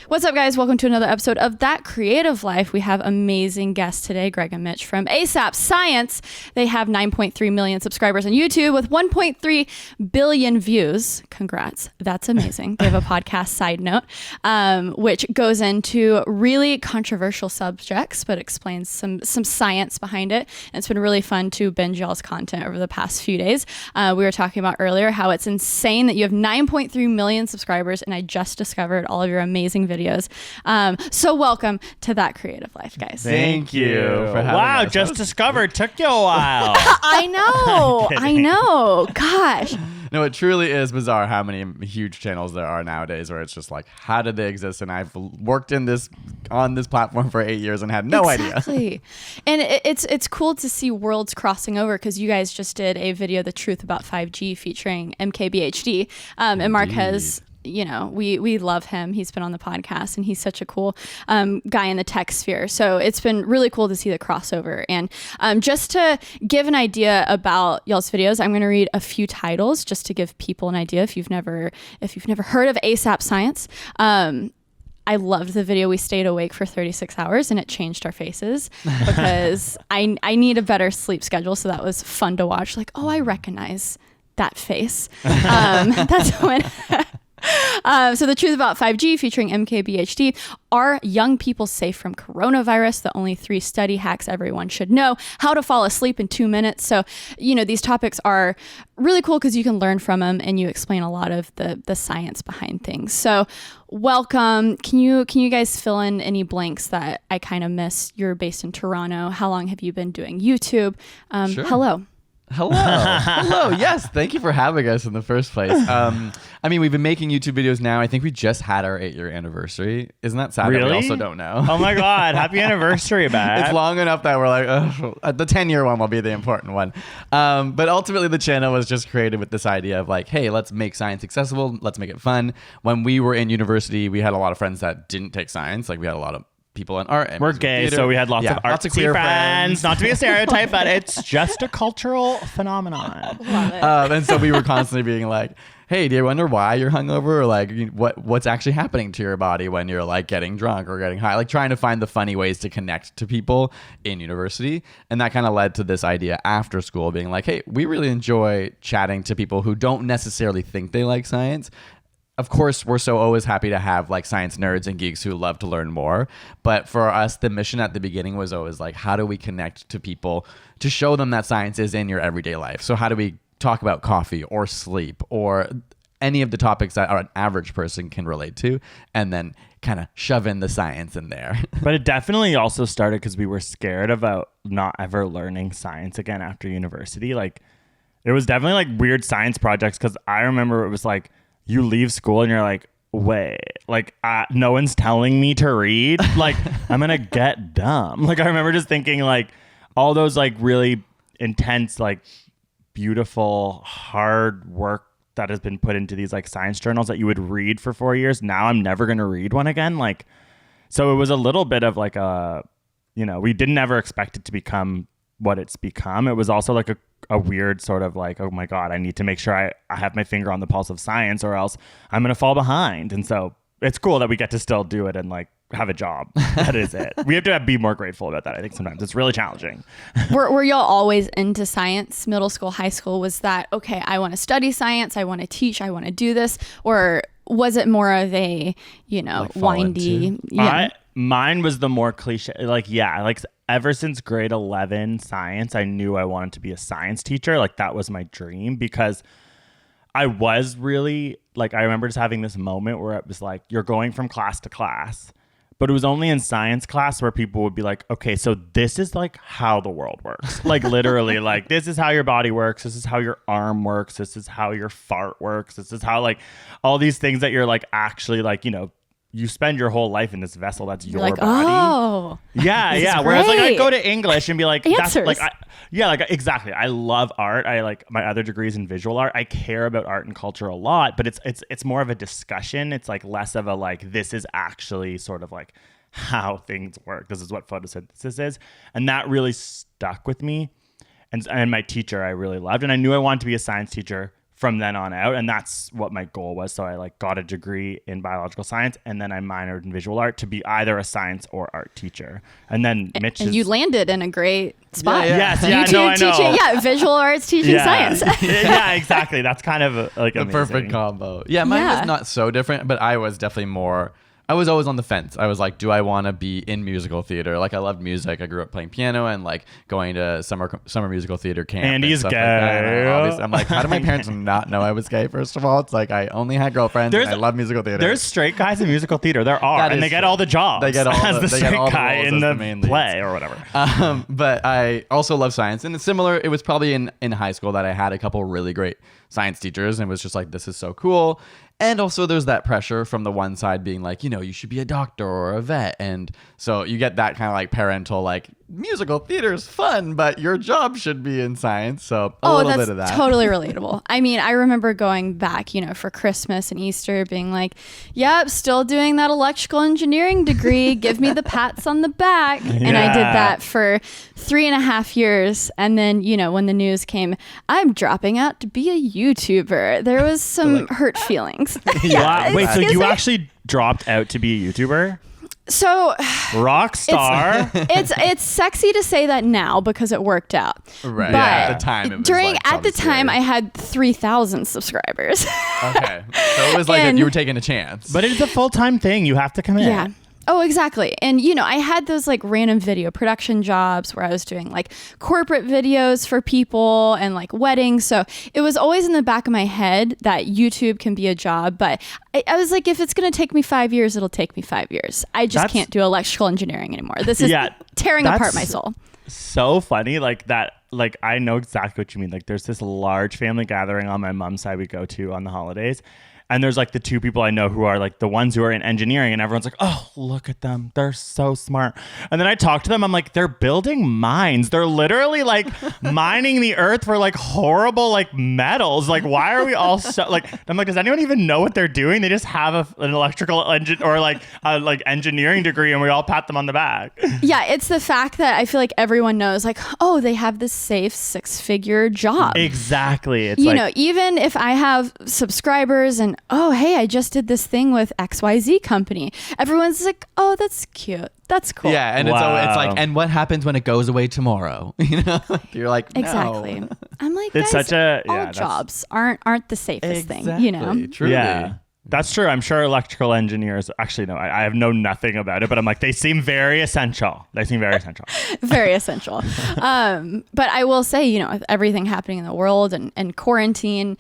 What's up, guys? Welcome to another episode of That Creative Life. We have amazing guests today, Greg and Mitch from ASAPScience. They have 9.3 million subscribers on YouTube with 1.3 billion views. Congrats. That's amazing. They have a podcast side note, which goes into really controversial subjects, but explains some science behind it. And it's been really fun to binge y'all's content over the past few days. We were talking about earlier how it's insane that you have 9.3 million subscribers, and I just discovered all of your amazing videos. So welcome to That Creative Life, guys. Thank you for having us. Just discovered. Took you a while. I know. Gosh. No, it truly is bizarre how many huge channels there are nowadays where it's just like, how did they exist? And I've worked on this platform for 8 years and had no idea. Exactly. And it's cool to see worlds crossing over, because you guys just did a video, The Truth About 5G, featuring MKBHD. And Marquez, you know, we love him. He's been on the podcast and he's such a cool guy in the tech sphere. So it's been really cool to see the crossover. And just to give an idea about y'all's videos, I'm going to read a few titles just to give people an idea if you've never heard of ASAPScience. I loved the video. We stayed awake for 36 hours and it changed our faces because I need a better sleep schedule. So that was fun to watch. Like, oh, I recognize that face. That's when... So The Truth About 5G, featuring MKBHD. Are young people safe from coronavirus? The only 3 study hacks everyone should know. How to fall asleep in 2 minutes. So, you know, these topics are really cool because you can learn from them and you explain a lot of the science behind things. So welcome. Can you guys fill in any blanks that I kind of missed? You're based in Toronto. How long have you been doing YouTube? Sure. Hello. Yes, thank you for having us in the first place. I mean, we've been making YouTube videos now. I think we just had our 8-year anniversary. Isn't that sad? Really? That we also don't know. Oh my God. Happy anniversary, Matt. It's long enough that we're like, the 10-year one will be the important one. But ultimately, the channel was just created with this idea of like, hey, let's make science accessible. Let's make it fun. When we were in university, we had a lot of friends that didn't take science. Like, we had a lot of people in art. And we're gay, theater. so we had lots of artsy queer friends. Not to be a stereotype, but it's just a cultural phenomenon. Love it. And so we were constantly being like, hey, do you wonder why you're hungover? Or like, what's actually happening to your body when you're like getting drunk or getting high? Like, trying to find the funny ways to connect to people in university. And that kind of led to this idea after school being like, hey, we really enjoy chatting to people who don't necessarily think they like science. Of course, we're so always happy to have like science nerds and geeks who love to learn more. But for us, the mission at the beginning was always like, how do we connect to people to show them that science is in your everyday life? So how do we talk about coffee or sleep or any of the topics that an average person can relate to, and then kind of shove in the science in there? But it definitely also started because we were scared about not ever learning science again after university. Like, it was definitely like weird science projects, because I remember it was like, you leave school and you're like, wait, like no one's telling me to read. Like, I'm going to get dumb. Like, I remember just thinking like all those like really intense, like beautiful, hard work that has been put into these like science journals that you would read for 4 years. Now I'm never going to read one again. Like, so it was a little bit of like we didn't ever expect it to become what it's become. It was also like a weird sort of like, oh my God, I need to make sure I have my finger on the pulse of science or else I'm going to fall behind. And so it's cool that we get to still do it and like have a job. That is it. We have to be more grateful about that. I think sometimes it's really challenging. Were y'all always into science? Middle school, high school, was that, okay, I want to study science, I want to teach, I want to do this? Or was it more of a, like windy? Yeah. Mine was the more cliche, like ever since grade 11 science, I knew I wanted to be a science teacher. Like, that was my dream, because I was really like, I remember just having this moment where it was like, you're going from class to class, but it was only in science class where people would be like, okay, so this is like how the world works. Like, literally, like, this is how your body works. This is how your arm works. This is how your fart works. This is how like all these things that you're like actually like, you spend your whole life in this vessel that's your like, body. Oh, yeah. Whereas like I go to English and be like, Answers. that's like, exactly. I love art. I like my other degrees in visual art. I care about art and culture a lot, but it's more of a discussion. It's like less of a like, this is actually sort of like how things work. This is what photosynthesis is, and that really stuck with me. And my teacher I really loved, and I knew I wanted to be a science teacher from then on out, and that's what my goal was. So I like got a degree in biological science, and then I minored in visual art to be either a science or art teacher. And then Mitch and you landed in a great spot. Yes, yeah, YouTube no, I know. teaching, visual arts teaching science. Yeah, exactly. That's kind of like the amazing. perfect combo. Yeah, mine was not so different, but I was definitely more. I was always on the fence. I was like, do I want to be in musical theater? Like, I loved music. I grew up playing piano and like going to summer musical theater camp. Andy's and stuff gay. Like that. I'm like, how do my parents not know I was gay? First of all, it's like I only had girlfriends. And I love musical theater. There's straight guys in musical theater. There are, and they get all the jobs. They get all as the straight guy in the play leads. or whatever. But I also love science, and it's similar. It was probably in high school that I had a couple really great science teachers, and it was just like, this is so cool. And also there's that pressure from the one side being like, you should be a doctor or a vet. And so you get that kind of like parental, like, musical theater is fun, but your job should be in science. So a little bit of that. Totally relatable. I mean, I remember going back, for Christmas and Easter being like, yep, still doing that electrical engineering degree. Give me the pats on the back. And I did that for 3.5 years. And then, when the news came, I'm dropping out to be a YouTuber. There was some hurt feelings. Wait, so you actually dropped out to be a YouTuber? So rock star. It's sexy to say that now because it worked out. Right. But at the time, it was at the time I had 3,000 subscribers. Okay. So it was like you were taking a chance. But it's a full-time thing. You have to commit. Yeah. Oh, exactly. And, I had those like random video production jobs where I was doing like corporate videos for people and like weddings. So it was always in the back of my head that YouTube can be a job. But I was like, if it's going to take me 5 years, it'll take me 5 years. I just can't do electrical engineering anymore. This is tearing apart my soul. So funny. Like that. Like, I know exactly what you mean. Like, there's this large family gathering on my mom's side we go to on the holidays. And there's like the two people I know who are like the ones who are in engineering, and everyone's like, oh, look at them. They're so smart. And then I talk to them. I'm like, they're building mines. They're literally like mining the earth for like horrible like metals. Like, why are we all so like, I'm like, does anyone even know what they're doing? They just have an electrical engine or like a like engineering degree, and we all pat them on the back. Yeah. It's the fact that I feel like everyone knows like, oh, they have this safe 6-figure job. Exactly. It's even if I have subscribers and, oh, hey, I just did this thing with XYZ company. Everyone's like, oh, that's cute. That's cool. Yeah, and it's like, and what happens when it goes away tomorrow? You're like, no. Exactly. I'm like, it's guys, such all jobs aren't the safest thing, Truly. Yeah. That's true. I'm sure electrical engineers, actually, no, I have known nothing about it, but I'm like, they seem very essential. Very essential. But I will say, with everything happening in the world and quarantine,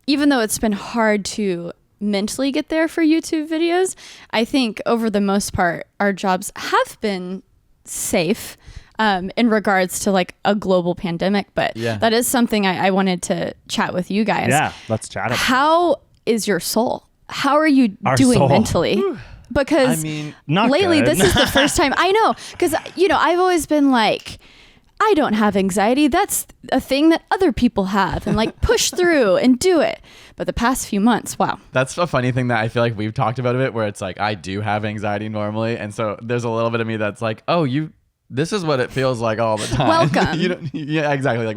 even though it's been hard to mentally get there for YouTube videos, I think over the most part, our jobs have been safe in regards to like a global pandemic. But that is something I wanted to chat with you guys. Yeah, let's chat about it. How is your soul? How are you doing mentally? Because lately, this is the first time I know. Because, I've always been like, I don't have anxiety. That's a thing that other people have, and like push through and do it. But the past few months, wow. That's a funny thing that I feel like we've talked about a bit, where it's like I do have anxiety normally. And so there's a little bit of me that's like, oh, this is what it feels like all the time. Welcome. Yeah, exactly. Like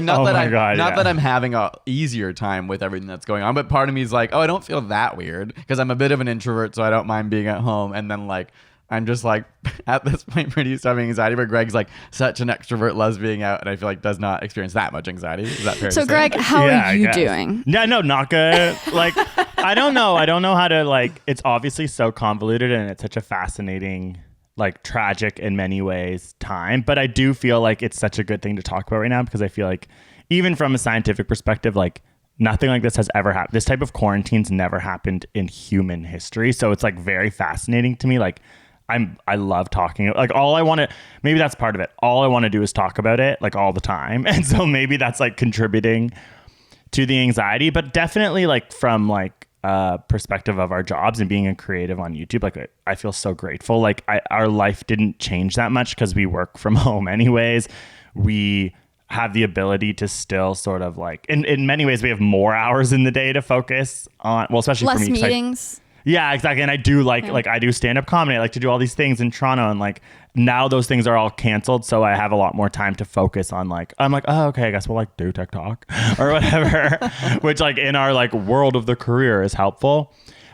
not that I'm having a easier time with everything that's going on, but part of me is like, oh, I don't feel that weird because I'm a bit of an introvert, so I don't mind being at home. And then like, I'm just like at this point pretty used to having anxiety, but Greg's like such an extrovert, loves being out, and I feel like does not experience that much anxiety. Is that fair to say? So Greg, how are you doing? Yeah, no, not good. Like, I don't know how to like, it's obviously so convoluted and it's such a fascinating, like tragic in many ways time. But I do feel like it's such a good thing to talk about right now because I feel like even from a scientific perspective, like nothing like this has ever happened. This type of quarantine's never happened in human history. So it's like very fascinating to me. Like, I love talking. Like maybe that's part of it. All I want to do is talk about it like all the time. And so maybe that's like contributing to the anxiety, but definitely like from like perspective of our jobs and being a creative on YouTube, like I feel so grateful. Like our life didn't change that much because we work from home anyways. We have the ability to still sort of like, in many ways we have more hours in the day to focus on, well, especially less for me. Meetings. Yeah, exactly. And I do like I do stand-up comedy. I like to do all these things in Toronto, and like now those things are all canceled, so I have a lot more time to focus on like I'm like, oh, okay, I guess we'll like do TikTok or whatever, which like in our like world of the career is helpful.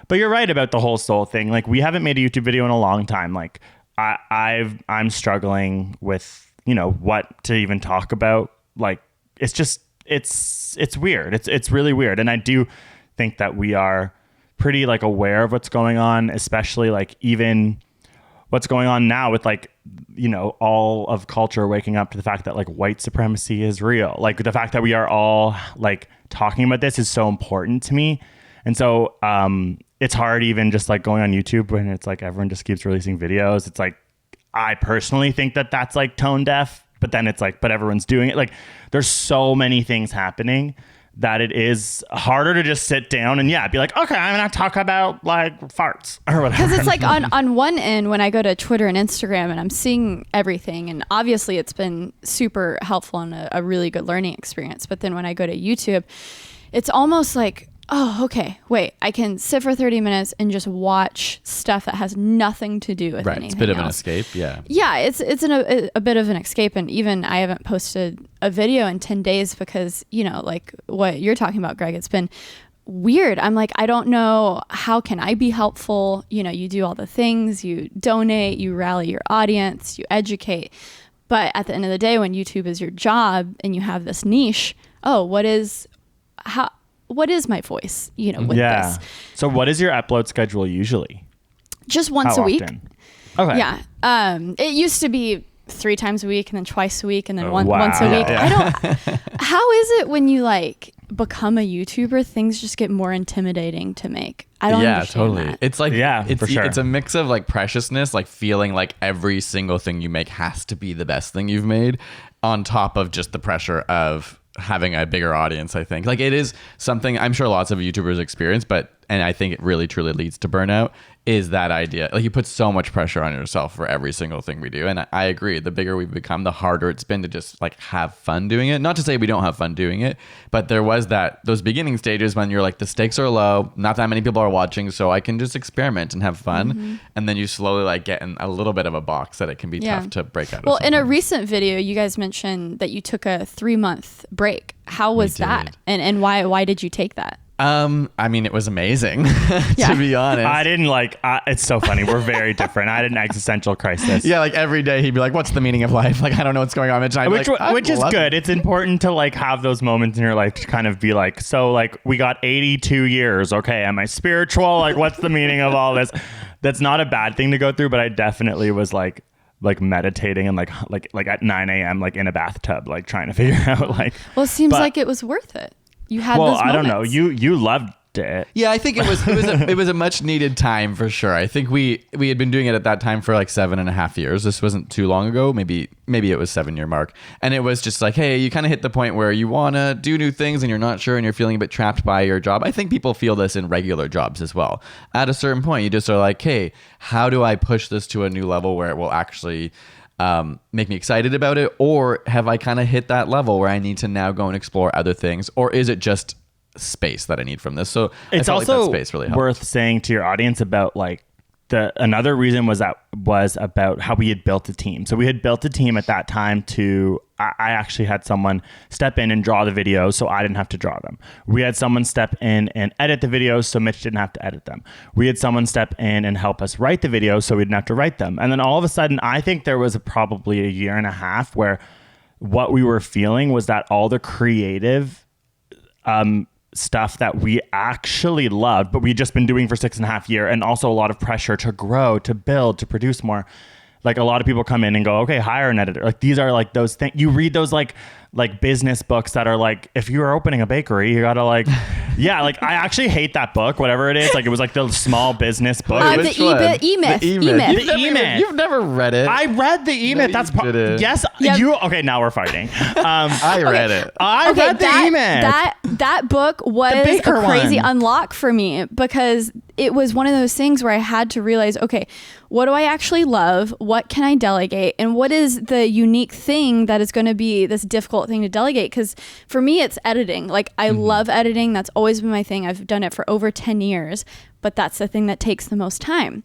But you're right about the whole soul thing. Like we haven't made a YouTube video in a long time. Like I'm struggling with, you know, what to even talk about. Like it's just it's weird. It's really weird. And I do think that we are pretty like aware of what's going on, especially like even what's going on now with like, you know, all of culture waking up to the fact that like white supremacy is real. Like the fact that we are all like talking about this is so important to me. And so it's hard even just like going on YouTube when it's like everyone just keeps releasing videos. It's like I personally think that that's like tone deaf, but then it's like, but everyone's doing it. Like there's so many things happening that it is harder to just sit down and be like, okay, I'm gonna talk about like farts or whatever. Because it's like on one end, when I go to Twitter and Instagram and I'm seeing everything, and obviously it's been super helpful and a really good learning experience. But then when I go to YouTube, it's almost like, oh, okay, wait, I can sit for 30 minutes and just watch stuff that has nothing to do with anything It's a bit of an else. escape, yeah. Yeah, it's a bit of an escape. And even I haven't posted a video in 10 days because, you know, like what you're talking about, Greg, it's been weird. I'm like, I don't know, how can I be helpful? You know, you do all the things, you donate, you rally your audience, you educate. But at the end of the day, when YouTube is your job and you have this niche, what is my voice, you know, with this? So what is your upload schedule usually? Just once a week. Okay. Yeah. It used to be 3 times a week and then twice a week and then once a week. Yeah. How is it when you like become a YouTuber, things just get more intimidating to make? I don't understand that. It's like, for sure. It's a mix of like preciousness, like feeling like every single thing you make has to be the best thing you've made, on top of just the pressure of having a bigger audience. I think like it is something I'm sure lots of YouTubers experience, and I think it really truly leads to burnout, is that idea. Like you put so much pressure on yourself for every single thing we do. And I agree. The bigger we've become, the harder it's been to just like have fun doing it. Not to say we don't have fun doing it, but there was those beginning stages when you're like, the stakes are low, not that many people are watching, so I can just experiment and have fun. Mm-hmm. And then you slowly like get in a little bit of a box that it can be tough to break out of. Well, in a recent video, you guys mentioned that you took a 3-month break. How was that? And why did you take that? I mean, it was amazing, to be honest. I didn't it's so funny. We're very different. I had an existential crisis. Yeah, like every day he'd be like, what's the meaning of life? Like, I don't know what's going on. Which is good. It's important to like have those moments in your life to kind of be like, so like we got 82 years. Okay. Am I spiritual? Like, what's the meaning of all this? That's not a bad thing to go through, but I definitely was like meditating and like at 9 a.m. like in a bathtub, like trying to figure out like. Well, it seems like it was worth it. You had those moments. I don't know. You loved it. Yeah, I think it was a much needed time for sure. I think we had been doing it at that time for like 7.5 years. This wasn't too long ago. Maybe it was 7-year mark. And it was just like, hey, you kind of hit the point where you want to do new things and you're not sure and you're feeling a bit trapped by your job. I think people feel this in regular jobs as well. At a certain point, you just are like, hey, how do I push this to a new level where it will actually make me excited about it? Or have I kind of hit that level where I need to now go and explore other things? Or is it just space that I need from this? So it's also like that space really worth saying to your audience about like another reason was about how we had built a team. So we had built a team at that time I actually had someone step in and draw the videos so I didn't have to draw them. We had someone step in and edit the videos so Mitch didn't have to edit them. We had someone step in and help us write the videos so we didn't have to write them. And then all of a sudden, I think there was probably 1.5 years where what we were feeling was that all the creative stuff that we actually loved, but we'd just been doing for 6.5 years, and also a lot of pressure to grow, to build, to produce more. Like a lot of people come in and go, okay, hire an editor. Like these are like those things you read, those like business books that are like, if you are opening a bakery, you gotta like, yeah, like I actually hate that book, whatever it is. Like it was like the small business book. The E-Myth. You've never read it. I read the E-Myth. That's yes. Yep. Okay, now we're fighting. I read it. I read the E-Myth. That book was a crazy unlock for me, because it was one of those things where I had to realize, okay, what do I actually love? What can I delegate? And what is the unique thing that is going to be this difficult thing to delegate? Because for me, it's editing. Like I love editing. That's always been my thing. I've done it for over 10 years. but that's the thing that takes the most time.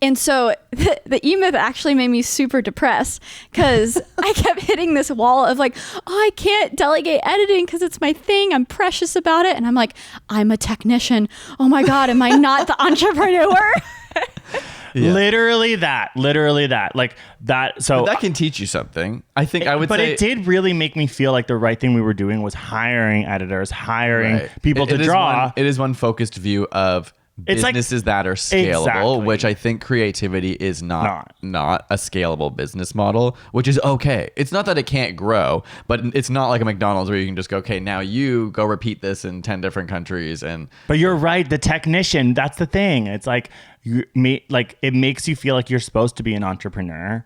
And so the E-Myth actually made me super depressed because I kept hitting this wall of like, oh, I can't delegate editing because it's my thing. I'm precious about it. And I'm like, I'm a technician. Oh my God, am I not the entrepreneur? Yeah. Literally that. Like that. So but that can teach you something. I think I would but say. it did really make me feel like the right thing we were doing was hiring editors, hiring people to draw. It is one focused view of It's like- businesses that are scalable, Exactly. which I think creativity is not a scalable business model, which is okay. It's not that it can't grow, but it's not like a McDonald's where you can just go, okay, now you go repeat this in 10 different countries. But you're right. The technician, that's the thing. It's like, it makes you feel like you're supposed to be an entrepreneur.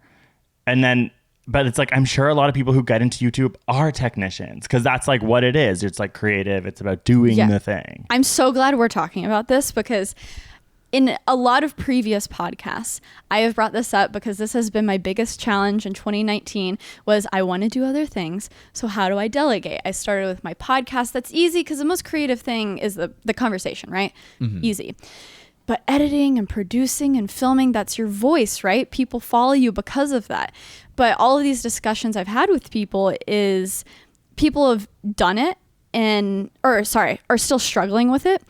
And then, but it's like, I'm sure a lot of people who get into YouTube are technicians because that's like what it is. It's like creative. It's about doing the thing. I'm so glad we're talking about this because in a lot of previous podcasts, I have brought this up because this has been my biggest challenge in 2019 was I want to do other things. So how do I delegate? I started with my podcast. That's easy because the most creative thing is the conversation, right? Easy. But editing and producing and filming, that's your voice, right? People follow you because of that. But all of these discussions I've had with people is people have done it are still struggling with it.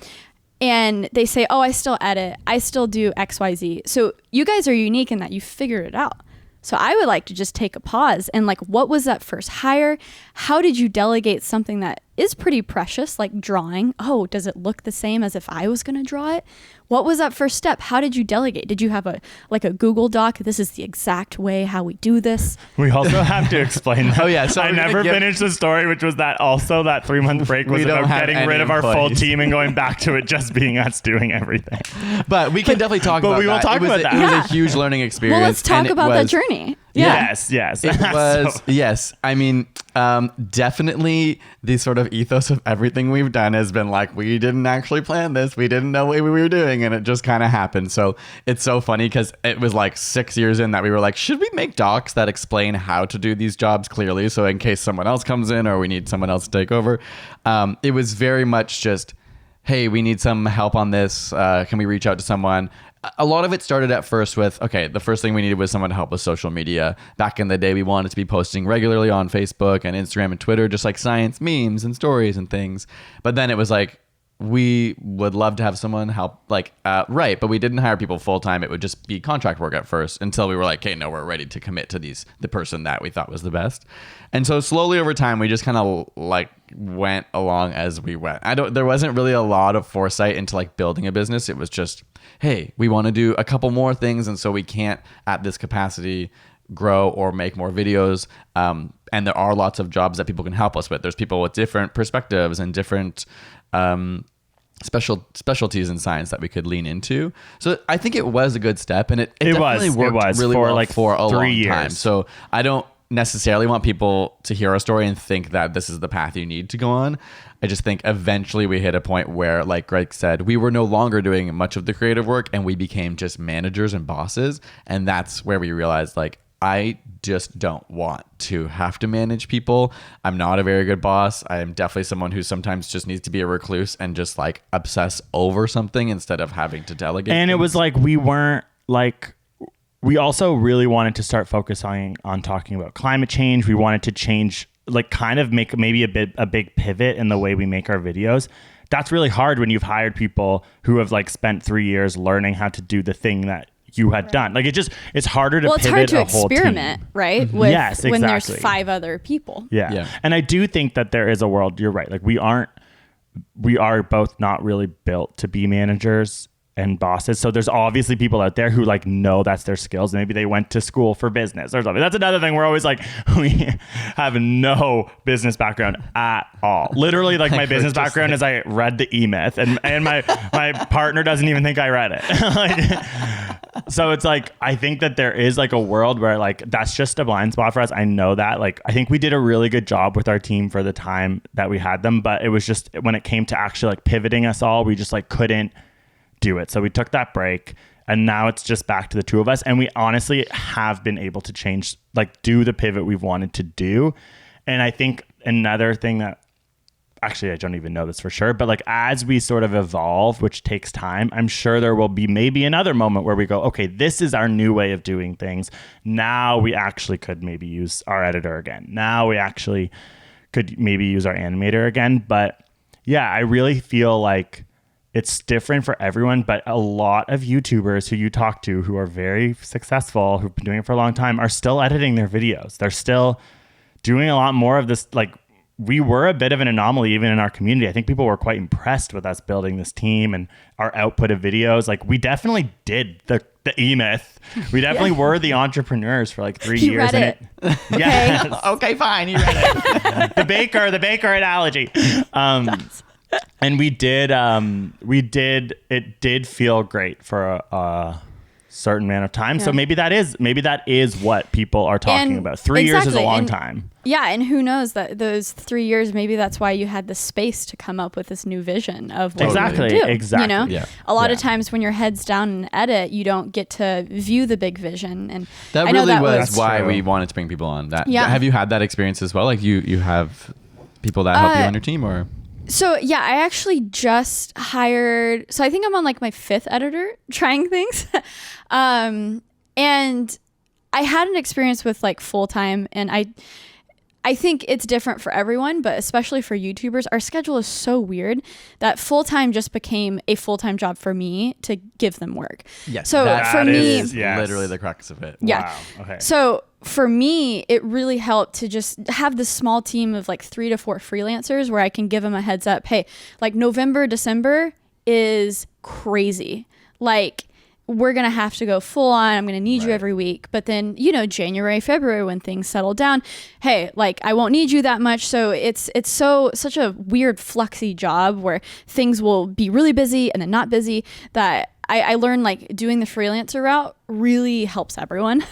And they say, oh, I still edit. I still do XYZ. So you guys are unique in that you figured it out. So I would like to just take a pause and like, what was that first hire? How did you delegate something that is pretty precious, like drawing? Oh, does it look the same as if I was going to draw it? What was that first step? How did you delegate? Did you have a Google Doc? This is the exact way how we do this. We also have to explain that. Oh, yeah. So I never finished the story, which was that 3-month break was about getting rid of our full team and going back to it just being us doing everything. But we can definitely talk about that. But we will talk about that. It was a huge learning experience. Well, let's talk about that journey. Yeah. Yes. It was, yes. I mean, definitely the sort of ethos of everything we've done has been like, we didn't actually plan this. We didn't know what we were doing. And it just kind of happened. So it's so funny because it was like 6 years in that we were like, should we make docs that explain how to do these jobs clearly? So in case someone else comes in or we need someone else to take over, it was very much just, hey, we need some help on this. Can we reach out to someone? A lot of it started at first with, okay, the first thing we needed was someone to help with social media. Back in the day, we wanted to be posting regularly on Facebook and Instagram and Twitter, just like science memes and stories and things. But then it was like, we would love to have someone help, but we didn't hire people full time. It would just be contract work at first until we were like, okay, no, we're ready to commit to the person that we thought was the best. And so slowly over time, we just kind of went along as we went. There wasn't really a lot of foresight into building a business. It was just, hey, we want to do a couple more things. And so we can't at this capacity grow or make more videos. And there are lots of jobs that people can help us with. There's people with different perspectives and different specialties in science that we could lean into. So I think it was a good step, and it definitely worked really well for a long time. So I don't necessarily want people to hear our story and think that this is the path you need to go on. I just think eventually we hit a point where, like Greg said, we were no longer doing much of the creative work and we became just managers and bosses. And that's where we realized, I just don't want to have to manage people. I'm not a very good boss. I am definitely someone who sometimes just needs to be a recluse and just obsess over something instead of having to delegate. And things. It was we also really wanted to start focusing on talking about climate change. We wanted to change, kind of make maybe a big pivot in the way we make our videos. That's really hard when you've hired people who have spent 3 years learning how to do the thing that you had done. It's harder to pivot a whole team. It's hard to experiment, right? Mm-hmm. Yes, exactly. When there's 5 other people. Yeah. And I do think that there is a world, you're right. We are both not really built to be managers and bosses. So there's obviously people out there who know that's their skills. Maybe they went to school for business or something. That's another thing. We're always we have no business background at all. Literally, my business background is I read the E-Myth and my partner doesn't even think I read it. So it's I think that there is a world where that's just a blind spot for us. I know that. I think we did a really good job with our team for the time that we had them, but it was just when it came to actually pivoting us all, we just couldn't do it. So we took that break and now it's just back to the two of us. And we honestly have been able to change, do the pivot we've wanted to do. And I think another thing that actually, I don't even know this for sure, but like as we sort of evolve, which takes time, I'm sure there will be maybe another moment where we go, okay, this is our new way of doing things. Now we actually could maybe use our editor again. Now we actually could maybe use our animator again. But yeah, I really feel like it's different for everyone, but a lot of YouTubers who you talk to who are very successful, who've been doing it for a long time, are still editing their videos. They're still doing a lot more of this. Like, we were a bit of an anomaly even in our community. I think people were quite impressed with us building this team and our output of videos. Like, we definitely did the E-Myth. We definitely were the entrepreneurs for like 3 He years. read And yes. Okay, fine. You read it. the baker analogy. And we did, it did feel great for a certain amount of time. So maybe that is what people are talking about. 3 years is a long time. Yeah. And who knows that those 3 years, maybe that's why you had the space to come up with this new vision of what exactly, you do. exactly. You know, Yeah. a lot of times when your head's down in edit, you don't get to view the big vision. And That I know really that was why true. we wanted to bring people on. That. Yeah. Have you had that experience as well? Like you have people that help you on your team, or? So yeah, I actually just hired. So I think I'm on like my 5th editor trying things, and I had an experience with like full time, and I think it's different for everyone, but especially for YouTubers, our schedule is so weird that full time just became a full time job for me to give them work. Yes. So for me, literally the crux of it. yeah. Wow. Okay. So for me, it really helped to just have this small team of like 3 to 4 freelancers where I can give them a heads up. Hey, like November, December is crazy. Like, we're going to have to go full on. I'm going to need you every week. But then, you know, January, February, when things settle down, hey, like I won't need you that much. So it's such a weird fluxy job where things will be really busy and then not busy, that I learned like doing the freelancer route really helps everyone.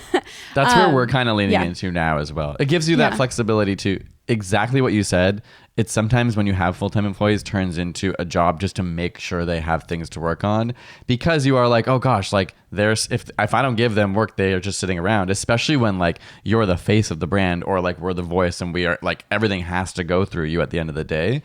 That's where we're kind of leaning yeah. into now as well. It gives you that flexibility to exactly what you said. It's sometimes when you have full-time employees turns into a job just to make sure they have things to work on, because you are like, oh gosh, like if I don't give them work, they are just sitting around, especially when like you're the face of the brand, or like we're the voice and we are like, everything has to go through you at the end of the day.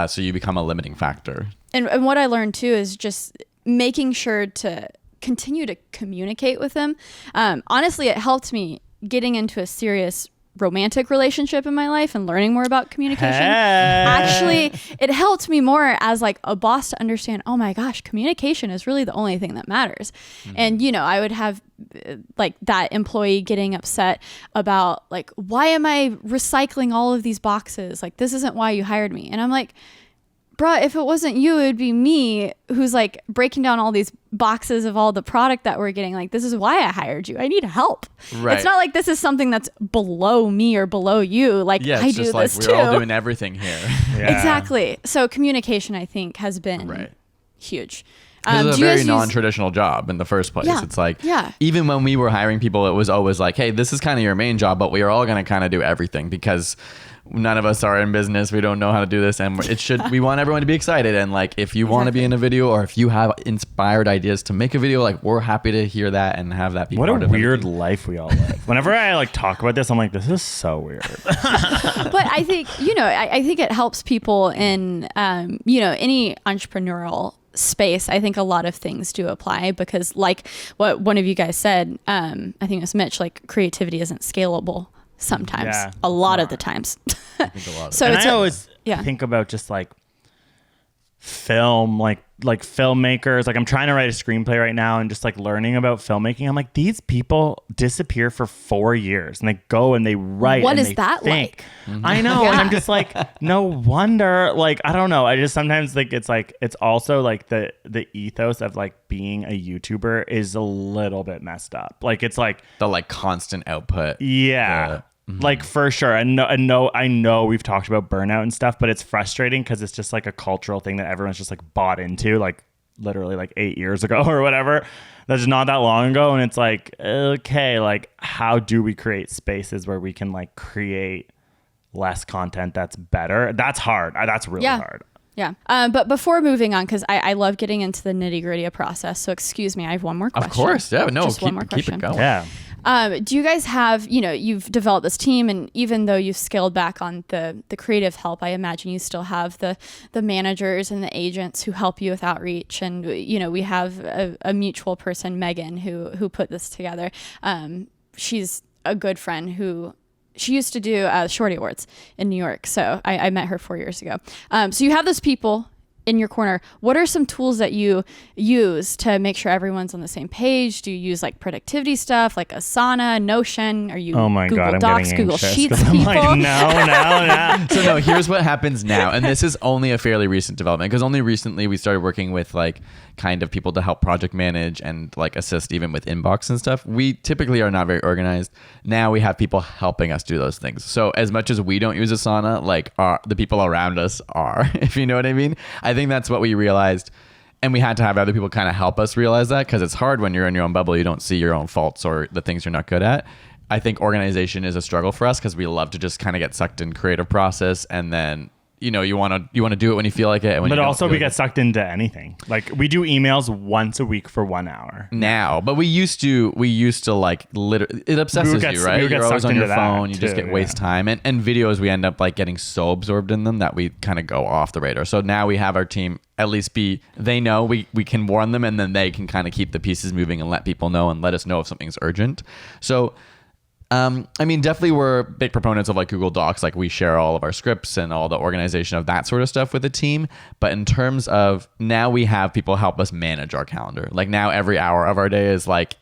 So you become a limiting factor. And what I learned too is just making sure to continue to communicate with them. Honestly, it helped me getting into a serious romantic relationship in my life and learning more about communication. Hey. Actually, it helped me more as like a boss to understand, oh my gosh, communication is really the only thing that matters. And, you know, I would have like that employee getting upset about like, why am I recycling all of these boxes? Like, this isn't why you hired me. And I'm like, bruh, if it wasn't you, it would be me who's like breaking down all these boxes of all the product that we're getting. Like, this is why I hired you. I need help. Right. It's not like this is something that's below me or below you. Like, Yeah, I it's do just this like too. we're all doing everything here. Yeah. Exactly. So communication, I think, has been huge. This is do a you very guys use- non-traditional job in the first place. Yeah. It's like, Yeah. even when we were hiring people, it was always like, hey, this is kind of your main job, but we are all going to kind of do everything because none of us are in business. We don't know how to do this. And we want everyone to be excited. And like, if you want to be in a video, or if you have inspired ideas to make a video, like we're happy to hear that and have that be What part a of weird everything. life we all live. Whenever I like talk about this, I'm like, this is so weird. But I think, you know, I think it helps people in, you know, any entrepreneurial space. I think a lot of things do apply because like what one of you guys said, I think it was Mitch, like creativity isn't scalable sometimes, Yeah, a lot of the times. I think a lot of So And it's I always yeah. think about just like film, like filmmakers. Like I'm trying to write a screenplay right now and just like learning about filmmaking. I'm like, these people disappear for 4 years and they go and they write. What and is they that think. like? I know. Yeah. And I'm just like, no wonder. Like, I don't know. I just sometimes think it's like, it's also like the ethos of like being a YouTuber is a little bit messed up. Like, it's like, the like constant output. yeah. Like for sure. I know we've talked about burnout and stuff, but it's frustrating because it's just like a cultural thing that everyone's just like bought into, like literally like 8 years ago or whatever. That's not that long ago. And it's like, okay, like how do we create spaces where we can like create less content that's better? That's hard. That's really hard. Yeah. But before moving on, because I love getting into the nitty gritty of process. So excuse me, I have one more question. Of course. Yeah. No, Just one more keep it question. going. Yeah. Do you guys have, you've developed this team, and even though you've scaled back on the creative help, I imagine you still have the managers and the agents who help you with outreach. And, we have a mutual person, Megan, who put this together. She's a good friend who she used to do Shorty Awards in New York. So I met her 4 years ago. So you have those people in your corner. What are some tools that you use to make sure everyone's on the same page? Do you use like productivity stuff like Asana, Notion? Are you Google Docs, Google Sheets people? Like, no. So no, here's what happens now. And this is only a fairly recent development because only recently we started working with like kind of people to help project manage and like assist even with inbox and stuff. We typically are not very organized. Now we have people helping us do those things. So as much as we don't use Asana, like the people around us are, if you know what I mean. I think that's what we realized. And we had to have other people kind of help us realize that because it's hard when you're in your own bubble. You don't see your own faults or the things you're not good at. I think organization is a struggle for us because we love to just kind of get sucked in creative process and then you want to do it when you feel like it. And when but you also we get it. sucked into anything. Like we do emails once a week for 1 hour now, but we used to like literally it obsesses you, right? You're always on your phone. You just get waste time and videos. We end up like getting so absorbed in them that we kind of go off the radar. So now we have our team at least they know we can warn them and then they can kind of keep the pieces moving and let people know and let us know if something's urgent. So definitely we're big proponents of like Google Docs. Like we share all of our scripts and all the organization of that sort of stuff with the team. But in terms of now we have people help us manage our calendar. Like now every hour of our day is like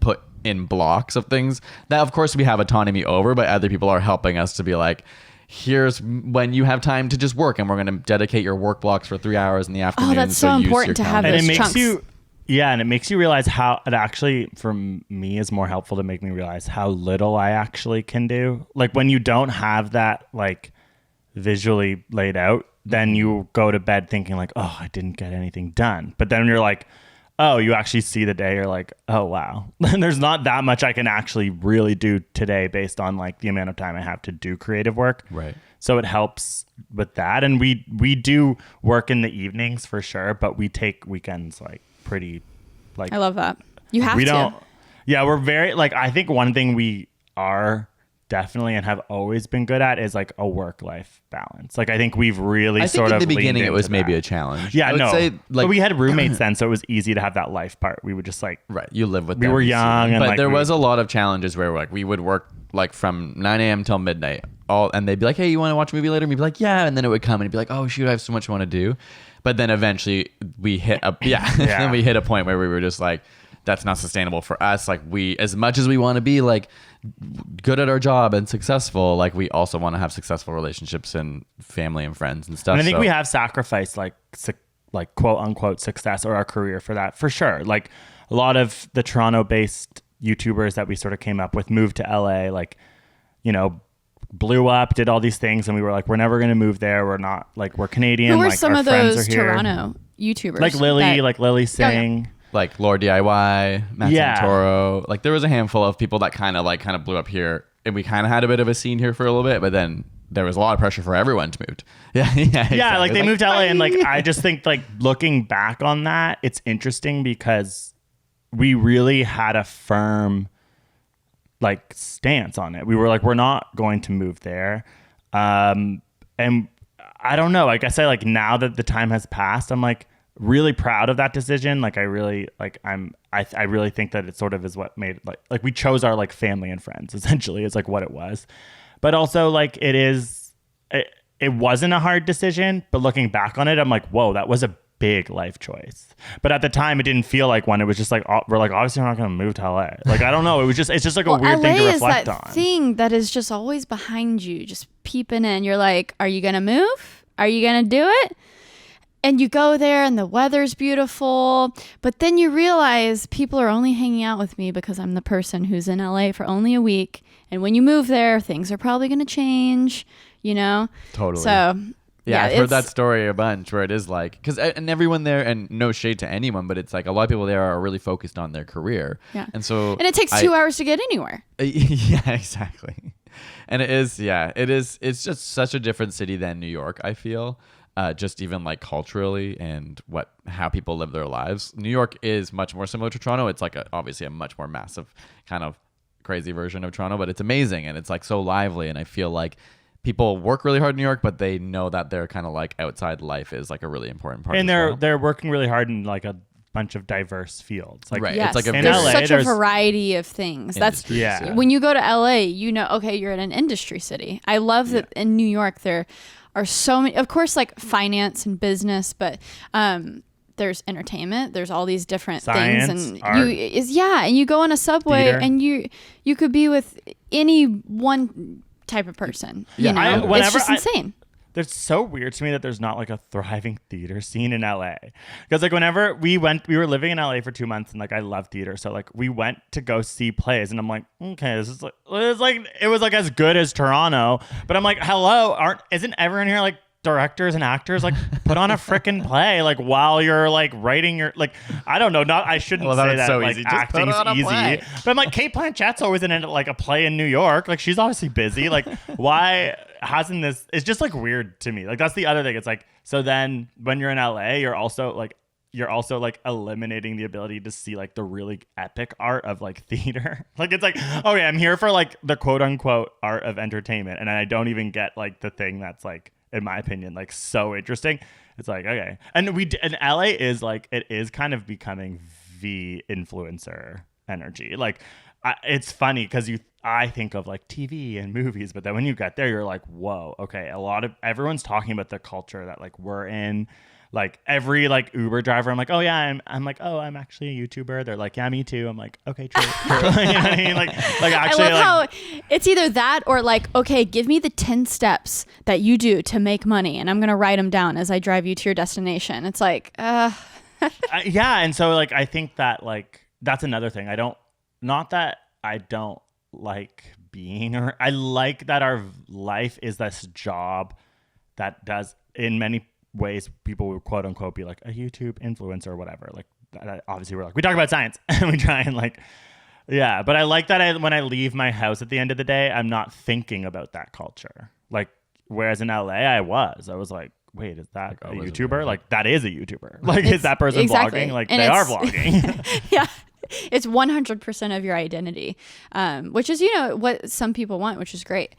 put in blocks of things that of course we have autonomy over, but other people are helping us to be like, here's when you have time to just work and we're going to dedicate your work blocks for 3 hours in the afternoon. Oh, that's so important to have those chunks. And it makes you realize how it actually, for me, is more helpful to make me realize how little I actually can do. Like when you don't have that like visually laid out, then you go to bed thinking like, oh, I didn't get anything done. But then you're like, oh, you actually see the day. You're like, oh, wow. There's not that much I can actually really do today based on like the amount of time I have to do creative work. Right. So it helps with that. And we do work in the evenings for sure, but we take weekends like pretty like I love that. You have to. We're very like I think one thing we are definitely and have always been good at is like a work-life balance. Like I think we've really I think in the beginning it was that. maybe a challenge. Yeah, no. Say, but we had roommates then, so it was easy to have that life part. We would just like right. You live with we them. were young, and but like, there was a lot of challenges where like we would work like from 9 a.m. till midnight. And they'd be like, hey, you want to watch a movie later? And we'd be like, yeah. And then it would come and it'd be like, oh shoot, I have so much I want to do. But then eventually we hit then we hit a point where we were just like, that's not sustainable for us. Like we, as much as we want to be like good at our job and successful, like we also want to have successful relationships and family and friends and stuff. And I think we have sacrificed like quote unquote success or our career for that for sure. Like a lot of the Toronto based YouTubers that we sort of came up with moved to LA, like, blew up, did all these things, and we were like, we're never going to move there. We're not like, we're Canadian. Who were like, some our of friends those are here. Toronto YouTubers? Like Lily Singh. Like Lord DIY, Matt Santoro. Like there was a handful of people that kind of blew up here, and we kind of had a bit of a scene here for a little bit, but then there was a lot of pressure for everyone to move. Exactly. Like they moved to LA, and like I just think like looking back on that, it's interesting because we really had a firm like stance on it. We were like, we're not going to move there. And I don't know, like I say, like now that the time has passed, I'm like really proud of that decision. Like I really think that it sort of is what made like we chose our like family and friends essentially is like what it was. But also like it wasn't a hard decision, but looking back on it, I'm like, whoa, that was a big life choice. But at the time it didn't feel like one. It was just like, we're like, obviously we're not going to move to LA. Like, I don't know. It's just like a weird thing to reflect on. LA is that thing that is just always behind you, just peeping in. You're like, are you going to move? Are you going to do it? And you go there and the weather's beautiful, but then you realize people are only hanging out with me because I'm the person who's in LA for only a week. And when you move there, things are probably going to change, Totally. So yeah, I've heard that story a bunch where it is like, and everyone there, and no shade to anyone, but it's like a lot of people there are really focused on their career. Yeah. And so. And it takes 2 hours to get anywhere. Yeah, exactly. And it's just such a different city than New York, I feel. Just even like culturally and how people live their lives. New York is much more similar to Toronto. It's like obviously a much more massive kind of crazy version of Toronto, but it's amazing and it's like so lively. And I feel like people work really hard in New York, but they know that their kind of like outside life is like a really important part. And as they're working really hard in like a bunch of diverse fields. Like right. Yes. It's like there's LA, such a there's variety of things. That's industries, when you go to LA, you know, okay, you're in an industry city. I love that in New York there are so many, of course, like finance and business, but there's entertainment. There's all these different Science, things, and art. and you go on a subway, Theater. and you could be with any one type of person. Yeah. You know, it's just insane. It's so weird to me that there's not like a thriving theater scene in LA. Because like whenever we were living in LA for 2 months and like I love theater. So like we went to go see plays and I'm like, okay, this is like, it was like as good as Toronto. But I'm like, hello, isn't everyone here like directors and actors? Like put on a freaking play like while you're like writing your, like, I don't know, I shouldn't say it's that so like easy. Just put acting's on a easy. play. But I'm like, Kate Blanchett's always in like a play in New York. Like she's obviously busy. Like why hasn't this, it's just like weird to me. Like that's the other thing. It's like, so then when you're in LA, you're also like eliminating the ability to see like the really epic art of like theater. Like it's like, okay, I'm here for like the quote unquote art of entertainment. And I don't even get like the thing that's like, in my opinion, like so interesting. It's like, okay. And LA is like, it is kind of becoming the influencer energy. Like it's funny because I think of like TV and movies, but then when you get there, you're like, whoa, okay. Everyone's talking about the culture that like we're in. Like every like Uber driver, I'm like, oh yeah, I'm like, oh, I'm actually a YouTuber. They're like, yeah, me too. I'm like, okay, true. You know what I mean? Like actually, I love how it's either that or like, okay, give me the 10 steps that you do to make money, and I'm gonna write them down as I drive you to your destination. It's like, yeah, and so like I think that like that's another thing. Not that I don't like being, or I like that our life is this job that does in many ways people would quote unquote be like a YouTube influencer or whatever. Like obviously we're like, we talk about science and we try and like, yeah, but I like that when I leave my house at the end of the day, I'm not thinking about that culture. Like whereas in LA I was like, wait, is that a YouTuber? Like that is a YouTuber. Like is that person vlogging? Like and they are vlogging. Yeah. It's 100% of your identity, which is, you know, what some people want, which is great.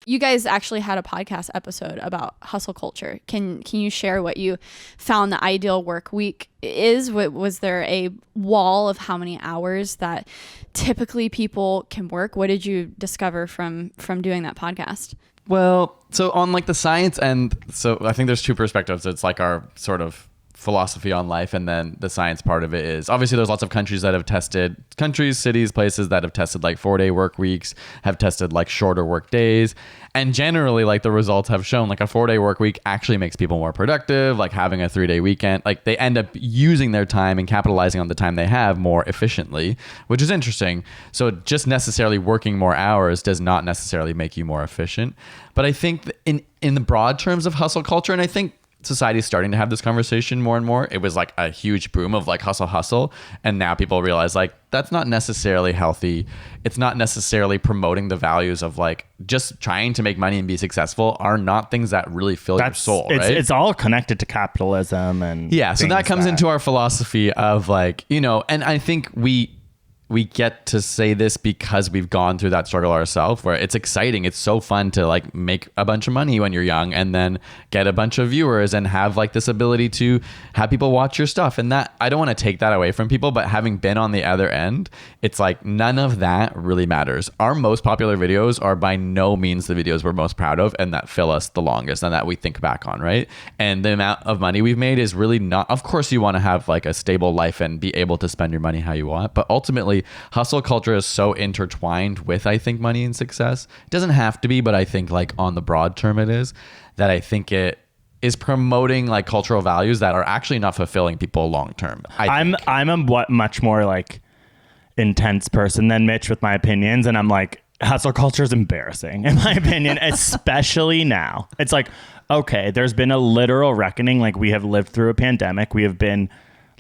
You guys actually had a podcast episode about hustle culture. Can you share what you found the ideal work week is? Was there a wall of how many hours that typically people can work? What did you discover from doing that podcast? Well, so on like the science end, so I think there's two perspectives. It's like our sort of philosophy on life, and then the science part of it is obviously there's lots of countries, cities, places that have tested like 4-day work weeks, have tested like shorter work days, and generally like the results have shown like a 4-day work week actually makes people more productive. Like having a 3-day weekend, like they end up using their time and capitalizing on the time they have more efficiently, which is interesting. So just necessarily working more hours does not necessarily make you more efficient. But I think in the broad terms of hustle culture, and I think society is starting to have this conversation more and more. It was like a huge boom of like hustle. And now people realize like that's not necessarily healthy. It's not necessarily promoting the values of like just trying to make money and be successful are not things that really fill your soul, right? It's all connected to capitalism and yeah. So that comes into our philosophy of like, you know, and I think we get to say this because we've gone through that struggle ourselves, where it's exciting. It's so fun to like make a bunch of money when you're young and then get a bunch of viewers and have like this ability to have people watch your stuff. And that, I don't want to take that away from people, but having been on the other end, it's like none of that really matters. Our most popular videos are by no means the videos we're most proud of and that fill us the longest and that we think back on, right? And the amount of money we've made is really not, of course you want to have like a stable life and be able to spend your money how you want, but ultimately hustle culture is so intertwined with, I think, money and success. It doesn't have to be, but I think like on the broad term it is, that I think it is promoting like cultural values that are actually not fulfilling people long term. I'm a much more like intense person than Mitch with my opinions, and I'm like, hustle culture is embarrassing in my opinion, especially now. It's like, okay, there's been a literal reckoning. Like we have lived through a pandemic. We have been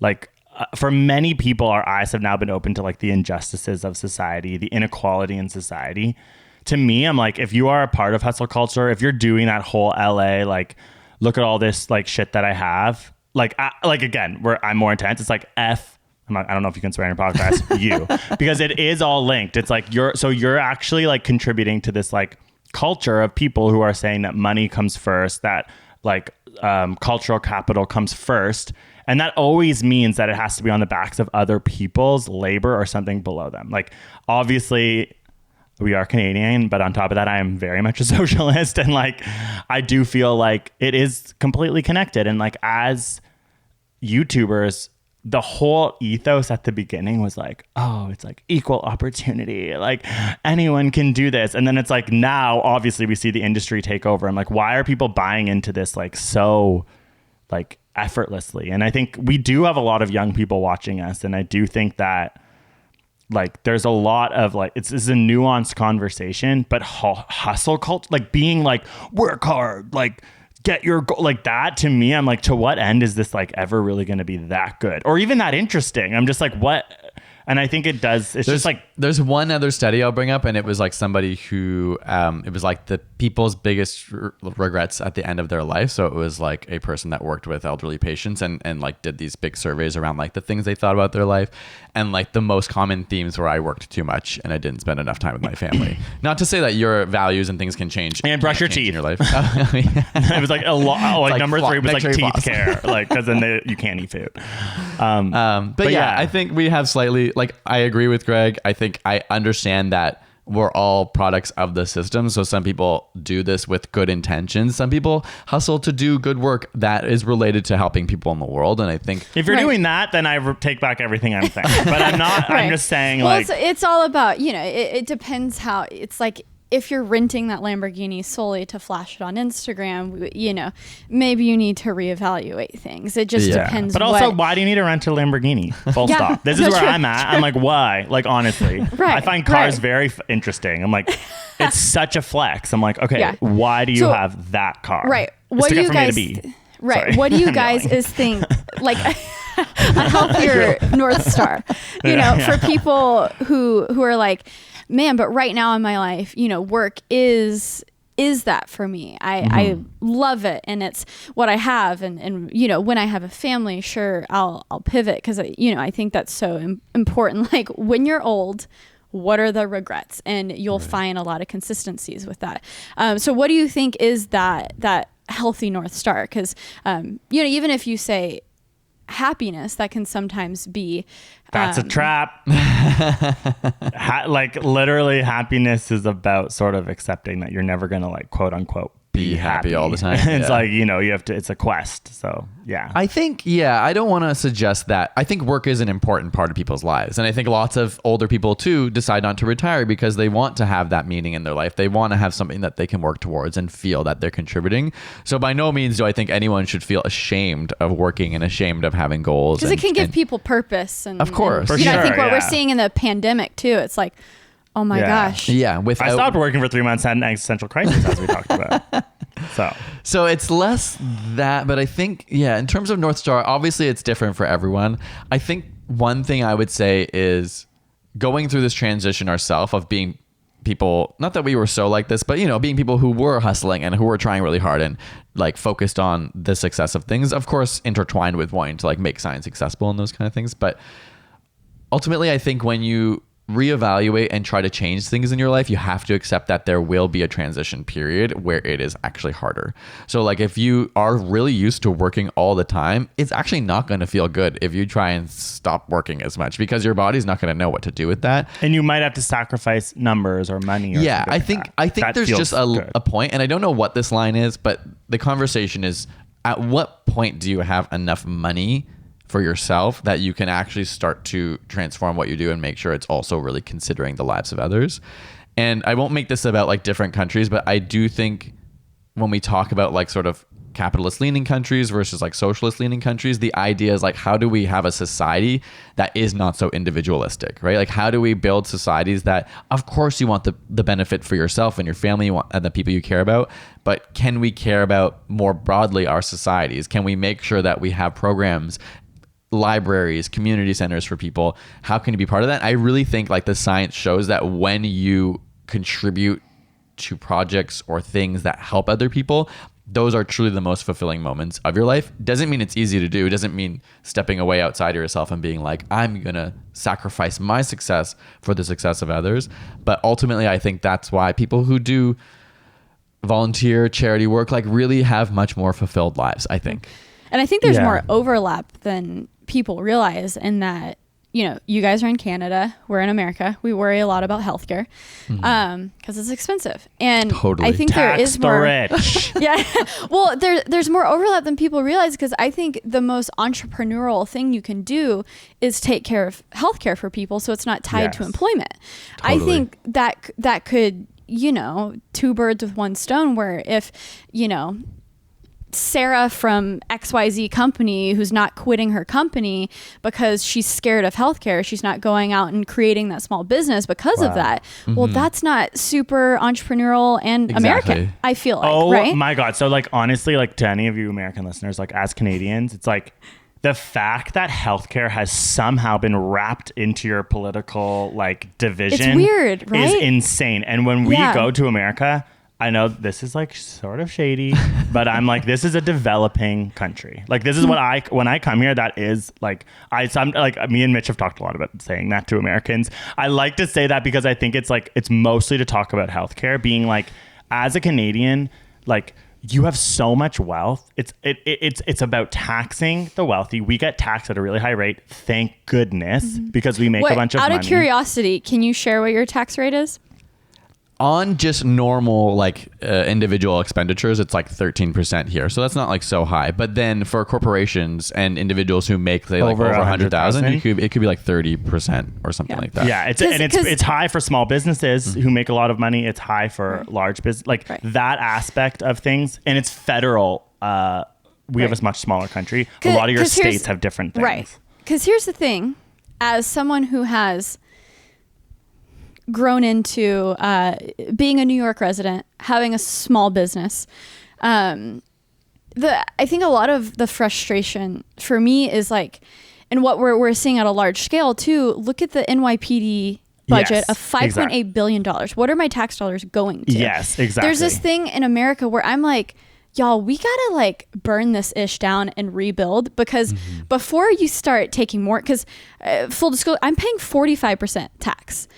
like, for many people, our eyes have now been open to like the injustices of society, the inequality in society. To me, I'm like, if you are a part of hustle culture, if you're doing that whole LA, like, look at all this like shit that I have, like again, where I'm more intense. It's like F I don't know if you can swear in your podcast, you, because it is all linked. It's like you're actually like contributing to this like culture of people who are saying that money comes first, that like cultural capital comes first. And that always means that it has to be on the backs of other people's labor or something below them. Like, obviously, we are Canadian, but on top of that, I am very much a socialist. And like, I do feel like it is completely connected. And like, as YouTubers, the whole ethos at the beginning was like, oh, it's like equal opportunity. Like anyone can do this. And then it's like, now obviously we see the industry take over. I'm like, why are people buying into this like so like effortlessly? And I think we do have a lot of young people watching us. And I do think that like there's a lot of like, it's a nuanced conversation, but hustle culture, like being like, work hard, like get your goal, like that, to me, I'm like, to what end is this like ever really going to be that good or even that interesting? I'm just like, what? And I think it does. Just like, there's one other study I'll bring up, and it was like somebody who, it was like the people's biggest regrets at the end of their life. So it was like a person that worked with elderly patients and like did these big surveys around like the things they thought about their life. And like the most common themes were I worked too much and I didn't spend enough time with my family. Not to say that your values and things can change. And brush your teeth in your life. It was like a lot. Like number 3 was like sure teeth care, like because then you can't eat food. But yeah, I think we have slightly, like, I agree with Greg. I think I understand that we're all products of the system. So some people do this with good intentions. Some people hustle to do good work that is related to helping people in the world. And I think if you're doing that, then I take back everything I'm saying. But I'm not. I'm just saying, well, like, it's all about, it depends how it's like. If you're renting that Lamborghini solely to flash it on Instagram, maybe you need to reevaluate things. It just depends. But also, why do you need to rent a Lamborghini? Full stop. This is where I'm at. I'm like, why? Like, honestly, I find cars very interesting. I'm like, it's such a flex. I'm like, okay, why do you have that car? Right. What do you guys? Right. Sorry. What do you guys think? Like a healthier North Star, for people who are like, man, but right now in my life, work is that for me. I love it, and it's what I have, and when I have a family, sure, I'll pivot because I think that's so important. Like when you're old, what are the regrets? And you'll find a lot of consistencies with that. So what do you think is that healthy North Star? Because even if you say happiness, that can sometimes be that's a trap. Like literally, happiness is about sort of accepting that you're never gonna like quote unquote be happy all the time. It's like, you have to, it's a quest. So yeah. I think, I don't want to suggest that. I think work is an important part of people's lives. And I think lots of older people too decide not to retire because they want to have that meaning in their life. They want to have something that they can work towards and feel that they're contributing. So by no means do I think anyone should feel ashamed of working and ashamed of having goals. Because it can give people purpose. And of course. And, I think what we're seeing in the pandemic too, it's like, oh my gosh. Yeah. I stopped working for 3 months, had an existential crisis, as we talked about. So it's less that, but I think, in terms of North Star, obviously it's different for everyone. I think one thing I would say is going through this transition ourselves of being people, not that we were so like this, but being people who were hustling and who were trying really hard and like focused on the success of things, of course, intertwined with wanting to like make science accessible and those kind of things. But ultimately, I think when you reevaluate and try to change things in your life, you have to accept that there will be a transition period where it is actually harder. So like if you are really used to working all the time, it's actually not going to feel good if you try and stop working as much because your body's not going to know what to do with that. And you might have to sacrifice numbers or money. Or I think that there's just a point, and I don't know what this line is, but the conversation is, at what point do you have enough money for yourself that you can actually start to transform what you do and make sure it's also really considering the lives of others? And I won't make this about like different countries, but I do think when we talk about like sort of capitalist leaning countries versus like socialist leaning countries, the idea is like, how do we have a society that is not so individualistic, right? Like how do we build societies that, of course you want the benefit for yourself and your family and the people you care about, but can we care about more broadly our societies? Can we make sure that we have programs, libraries, community centers for people? How can you be part of that? I really think like the science shows that when you contribute to projects or things that help other people, those are truly the most fulfilling moments of your life. Doesn't mean it's easy to do. Doesn't mean stepping away outside of yourself and being like, I'm going to sacrifice my success for the success of others. But ultimately, I think that's why people who do volunteer charity work like really have much more fulfilled lives, I think. And I think there's more overlap than people realize in that, you know, you guys are in Canada, we're in America. We worry a lot about healthcare because it's expensive. And Totally. I think there Tax is the more. rich. Yeah. Well, there's more overlap than people realize because I think the most entrepreneurial thing you can do is take care of healthcare for people so it's not tied to Yes. employment. Totally. I think that could, you know, two birds with one stone, where if, you know, Sara from XYZ company who's not quitting her company because she's scared of healthcare, she's not going out and creating that small business because of that. Well, that's not super entrepreneurial and Exactly. American, I feel like, Oh right? my God. So like, honestly, like to any of you American listeners, like as Canadians, it's like the fact that healthcare has somehow been wrapped into your political like division It's weird, right? is insane. And when we Yeah. go to America, I know this is like sort of shady, but I'm like, this is a developing country. Like this is what when I come here, that is like, I'm like, me and Mitch have talked a lot about saying that to Americans. I like to say that because I think it's like, it's mostly to talk about healthcare being like, as a Canadian, like you have so much wealth. It's about taxing the wealthy. We get taxed at a really high rate. Thank goodness, because we make a bunch of money. Out of curiosity, can you share what your tax rate is? On just normal like individual expenditures, it's like 13% here, so that's not like so high. But then for corporations and individuals who make say like over 100,000, it could be like 30% or something like that. Yeah, it's high for small businesses who make a lot of money. It's high for large business, like that aspect of things, and it's federal. We have a much smaller country. A lot of your states have different things. Right. Because here's the thing, as someone who has grown into being a New York resident, having a small business, I think a lot of the frustration for me is like, and what we're seeing at a large scale too, look at the NYPD budget of $5.8 billion. What are my tax dollars going to? Yes, exactly. There's this thing in America where I'm like, y'all, we gotta like burn this ish down and rebuild, because before you start taking more, because full disclosure, I'm paying 45% tax.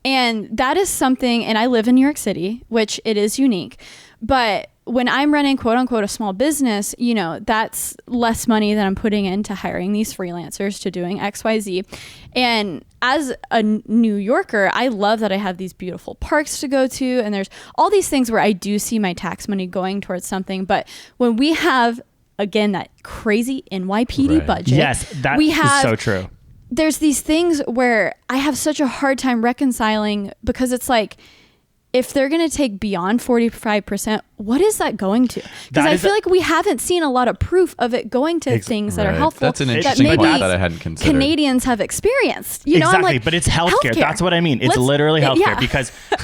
And that is something, and I live in New York City, which it is unique. But when I'm running quote unquote a small business, you know, that's less money that I'm putting into hiring these freelancers to doing XYZ. And as a New Yorker, I love that I have these beautiful parks to go to. And there's all these things where I do see my tax money going towards something. But when we have, again, that crazy NYPD budget. Yes, that is so true. There's these things where I have such a hard time reconciling, because it's like, if they're going to take beyond 45%, what is that going to? Because I feel like we haven't seen a lot of proof of it going to things that are helpful. That's an interesting point that I hadn't considered. Canadians have experienced. You know, exactly, I'm like, but it's healthcare. That's what I mean. It's literally healthcare,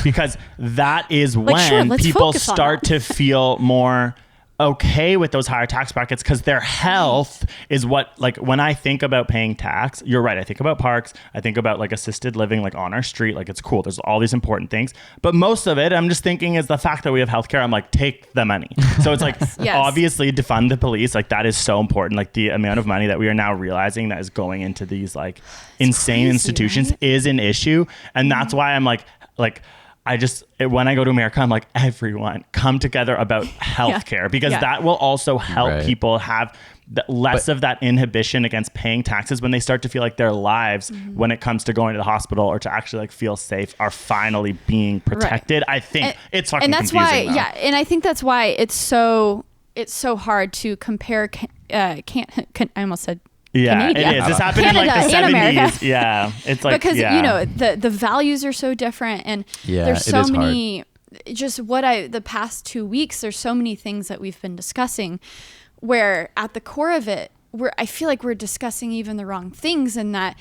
because that is when people start to feel more okay with those higher tax brackets, because their health is what, like, when I think about paying tax, you're right, I think about parks, I think about like assisted living, like on our street, like it's cool, there's all these important things, but most of it I'm just thinking is the fact that we have healthcare. I'm like, take the money. So it's like obviously defund the police, like that is so important. Like the amount of money that we are now realizing that is going into these like insane crazy, institutions, right? Is an issue. And that's why I'm like when I go to America, I'm like, everyone come together about healthcare, because that will also help people have less of that inhibition against paying taxes when they start to feel like their lives, when it comes to going to the hospital or to actually like feel safe, are finally being protected. I think it's fucking confusing. And that's why, and I think that's why it's so hard to compare. I almost said. Yeah, Canada. It is. This happened Canada, in like the 70s. Yeah, it's like, because you know the values are so different, and there's so many. Hard. Just the past 2 weeks, there's so many things that we've been discussing, where at the core of it, I feel like we're discussing even the wrong things, and that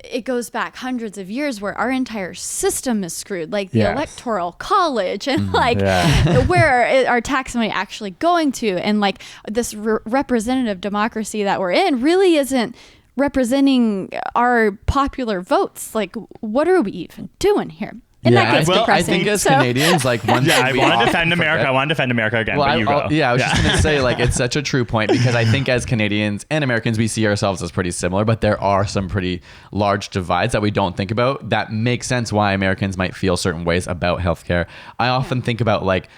it goes back hundreds of years where our entire system is screwed, like the electoral college, and where our tax money actually going to, and like this representative democracy that we're in really isn't representing our popular votes. Like, what are we even doing here? And that gets I depressing. think as so. Canadians, like one thing I we want to often defend America. forget- I want to defend America again, Well, but you go. I was just going to say, like, it's such a true point because I think as Canadians and Americans, we see ourselves as pretty similar, but there are some pretty large divides that we don't think about that make sense why Americans might feel certain ways about healthcare. I often think about, like,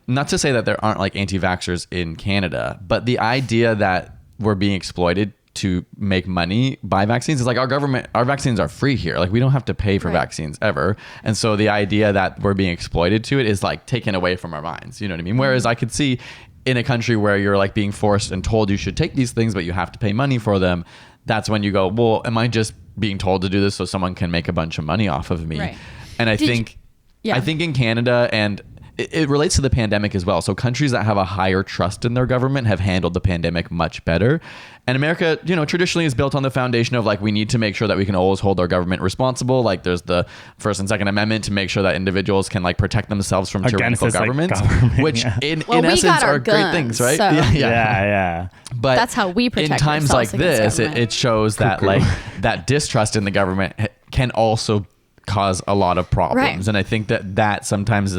not to say that there aren't like anti-vaxxers in Canada, but the idea that we're being exploited to make money by vaccines is like our vaccines are free here. Like we don't have to pay for vaccines ever. And so the idea that we're being exploited to it is like taken away from our minds. You know what I mean? Whereas I could see in a country where you're like being forced and told you should take these things, but you have to pay money for them. That's when you go, well, am I just being told to do this so someone can make a bunch of money off of me? Right. And I think in Canada, and it relates to the pandemic as well. So countries that have a higher trust in their government have handled the pandemic much better. And America, you know, traditionally is built on the foundation of like, we need to make sure that we can always hold our government responsible. Like there's the First and Second Amendment to make sure that individuals can like protect themselves from tyrannical governments, which in essence are great things, right? So. Yeah. But that's how we protect in times like ourselves this, it shows that like that distrust in the government can also cause a lot of problems. Right. And I think that sometimes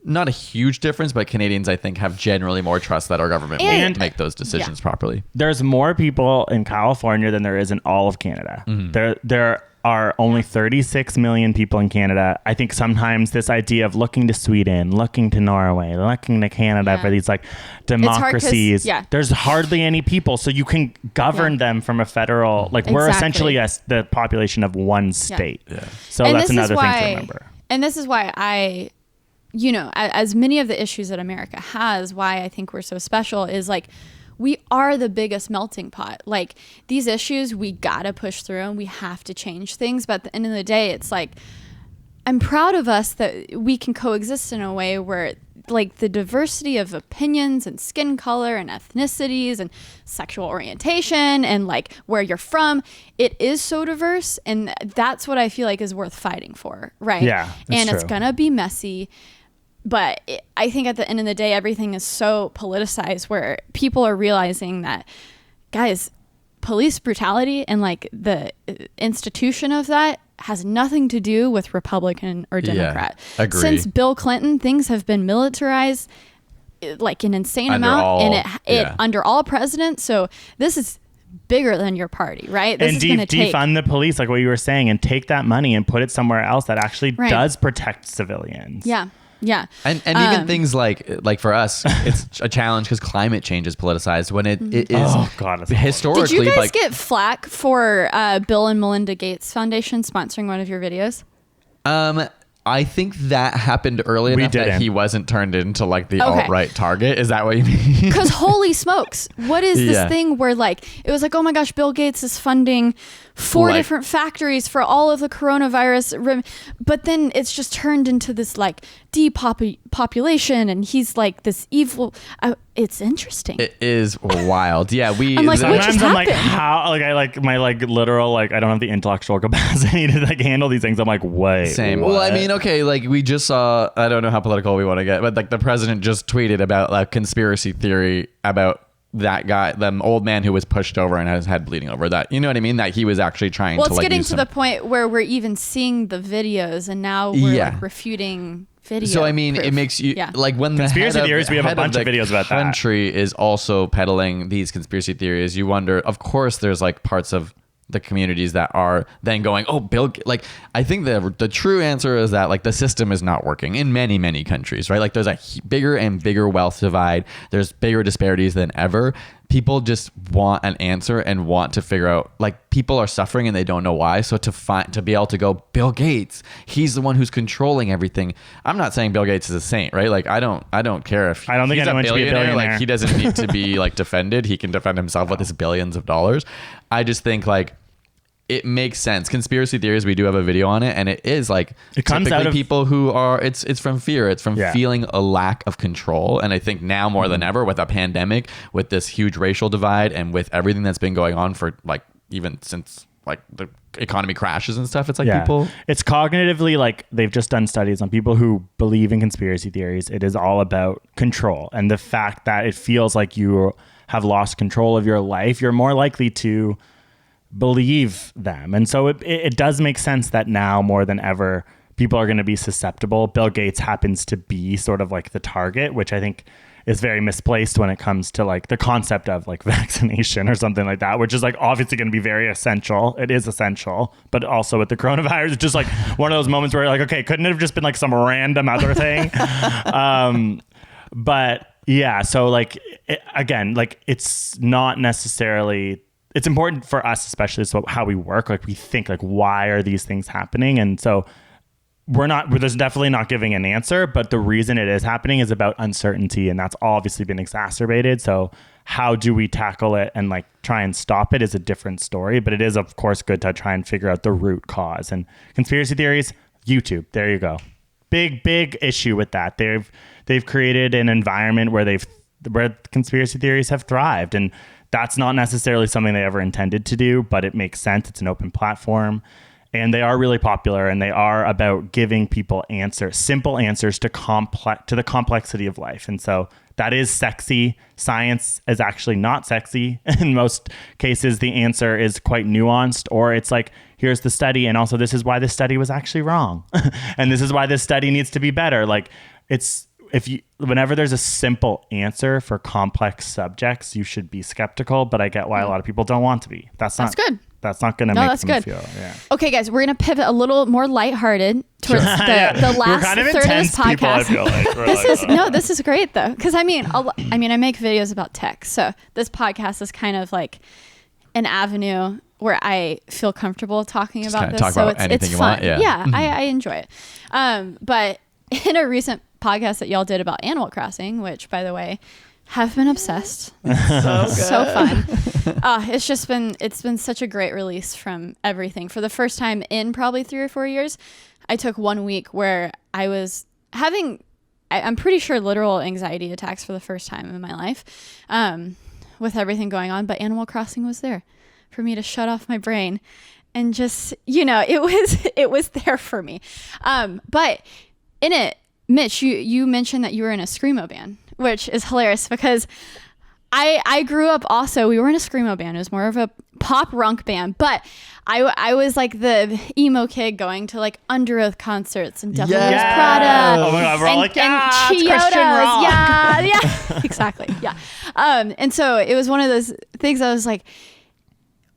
not a huge difference, but Canadians, I think, have generally more trust that our government will make those decisions properly. There's more people in California than there is in all of Canada. There are only 36 million people in Canada. I think sometimes this idea of looking to Sweden, looking to Norway, looking to Canada for these like democracies, there's hardly any people. So you can govern them from a federal, like we're essentially the population of one state. So and that's another thing to remember. And this is why you know, as many of the issues that America has, why I think we're so special is like, we are the biggest melting pot. Like these issues, we gotta push through and we have to change things. But at the end of the day, it's like, I'm proud of us that we can coexist in a way where like the diversity of opinions and skin color and ethnicities and sexual orientation and like where you're from, it is so diverse. And that's what I feel like is worth fighting for. Right. Yeah. And it's gonna be messy. But I think at the end of the day, everything is so politicized where people are realizing that, guys, police brutality and like the institution of that has nothing to do with Republican or Democrat. Yeah, agree. Since Bill Clinton, things have been militarized like an insane amount under all presidents. So this is bigger than your party, right? This and defund the police, like what you were saying, and take that money and put it somewhere else that actually does protect civilians. Yeah. Yeah. And even things like for us, it's a challenge because climate change is politicized when it is historically. Did you guys get flack for Bill and Melinda Gates Foundation sponsoring one of your videos? I think that happened early enough that he wasn't turned into like the alt-right target. Is that what you mean? Because holy smokes, what is this thing where like, it was like, oh my gosh, Bill Gates is funding 4 different factories for all of the coronavirus. But then it's just turned into this like depopulation and he's like this evil. It's interesting. It is wild. Yeah. I'm like, sometimes I'm like, how, like I like my like literal, like I don't have the intellectual capacity to like handle these things. I'm like, wait. Same. What? Well, I mean, okay, like we just saw, I don't know how political we want to get, but like the president just tweeted about like conspiracy theory about that guy, the old man who was pushed over and had his head bleeding over, that, you know what I mean? That he was actually trying to like, it's getting to the point where we're even seeing the videos and now we're like refuting video. So I mean, proof. it makes you like when the conspiracy theories, we have a bunch of videos about that. Country is also peddling these conspiracy theories. You wonder, of course, there's like parts of the communities that are then going, oh, Bill, like I think the true answer is that like the system is not working in many countries, right? Like there's a bigger and bigger wealth divide. There's bigger disparities than ever. People just want an answer and want to figure out, like people are suffering and they don't know why. So to be able to go, Bill Gates, he's the one who's controlling everything. I'm not saying Bill Gates is a saint, right? Like I don't care if I don't think he's anyone should be a billionaire. Like he doesn't need to be like defended. He can defend himself with his billions of dollars. I just think like it makes sense. Conspiracy theories, we do have a video on it, and it is like it comes out of people who are it's from fear. It's from feeling a lack of control. And I think now more than ever with a pandemic, with this huge racial divide and with everything that's been going on for like even since like the economy crashes and stuff, it's like people, it's cognitively like they've just done studies on people who believe in conspiracy theories. It is all about control and the fact that it feels like you have lost control of your life. You're more likely to believe them. And so it does make sense that now more than ever people are going to be susceptible. Bill Gates happens to be sort of like the target, which I think is very misplaced when it comes to like the concept of like vaccination or something like that, which is like obviously going to be very essential. It is essential, but also with the coronavirus, it's just like one of those moments where you're like, okay, couldn't it have just been like some random other thing? But yeah, so like, again, like it's not necessarily, it's important for us, especially so how we work. Like we think like, why are these things happening? And so there's definitely not giving an answer, but the reason it is happening is about uncertainty, and that's obviously been exacerbated. So how do we tackle it and like try and stop it is a different story, but it is of course good to try and figure out the root cause. And conspiracy theories, YouTube, there you go. Big issue with that. They've created an environment where conspiracy theories have thrived, and that's not necessarily something they ever intended to do, but it makes sense. It's an open platform. And they are really popular, and they are about giving people simple answers to the complexity of life. And so that is sexy. Science is actually not sexy. In most cases, the answer is quite nuanced, or it's like, here's the study, and also this is why this study was actually wrong. And this is why this study needs to be better. Like whenever there's a simple answer for complex subjects, you should be skeptical, but I get why a lot of people don't want to be. That's good. That's not going to make them feel. Yeah. Okay, guys, we're going to pivot a little more lighthearted towards the last kind of third of this podcast. People, I feel like. This is great though, because I make videos about tech, so this podcast is kind of like an avenue where I feel comfortable talking about this. So it's fun. Yeah, I enjoy it. But in a recent podcast that y'all did about Animal Crossing, which by the way, have been obsessed. So fun. It's been such a great release from everything. For the first time in probably 3 or 4 years, I took 1 week where I was having, I'm pretty sure literal anxiety attacks for the first time in my life, with everything going on. But Animal Crossing was there for me to shut off my brain and just, it was there for me. But in it, Mitch, you mentioned that you were in a screamo band, which is hilarious because I grew up also, we were in a screamo band. It was more of a pop runk band, but I was like the emo kid going to like Under Oath concerts and Devil Wears Prada. Oh my God, we're all like, yeah, it's Christian rock. Yeah, exactly. Yeah. And so it was one of those things I was like,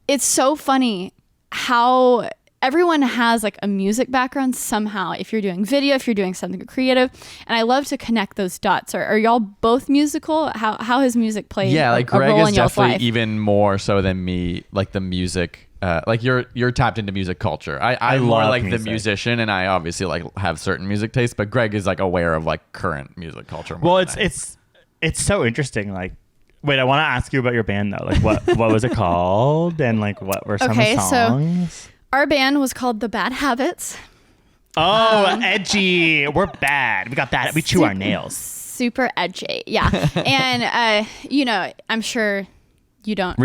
it's so funny how everyone has like a music background somehow, if you're doing video, if you're doing something creative, and I love to connect those dots. Are y'all both musical? How has music played like a Greg role is in y'all's definitely life? even more so than me, like the music, like you're tapped into music culture. I'm more like music. The musician, and I obviously like have certain music tastes, but Greg is like aware of like current music culture. Well, it's so interesting. Like, wait, I want to ask you about your band though. Like what was it called? And like what were some of the songs? So our band was called The Bad Habits. Oh, edgy. We're bad. We got bad. We chew our nails. Super edgy. Yeah. And, I'm sure you're not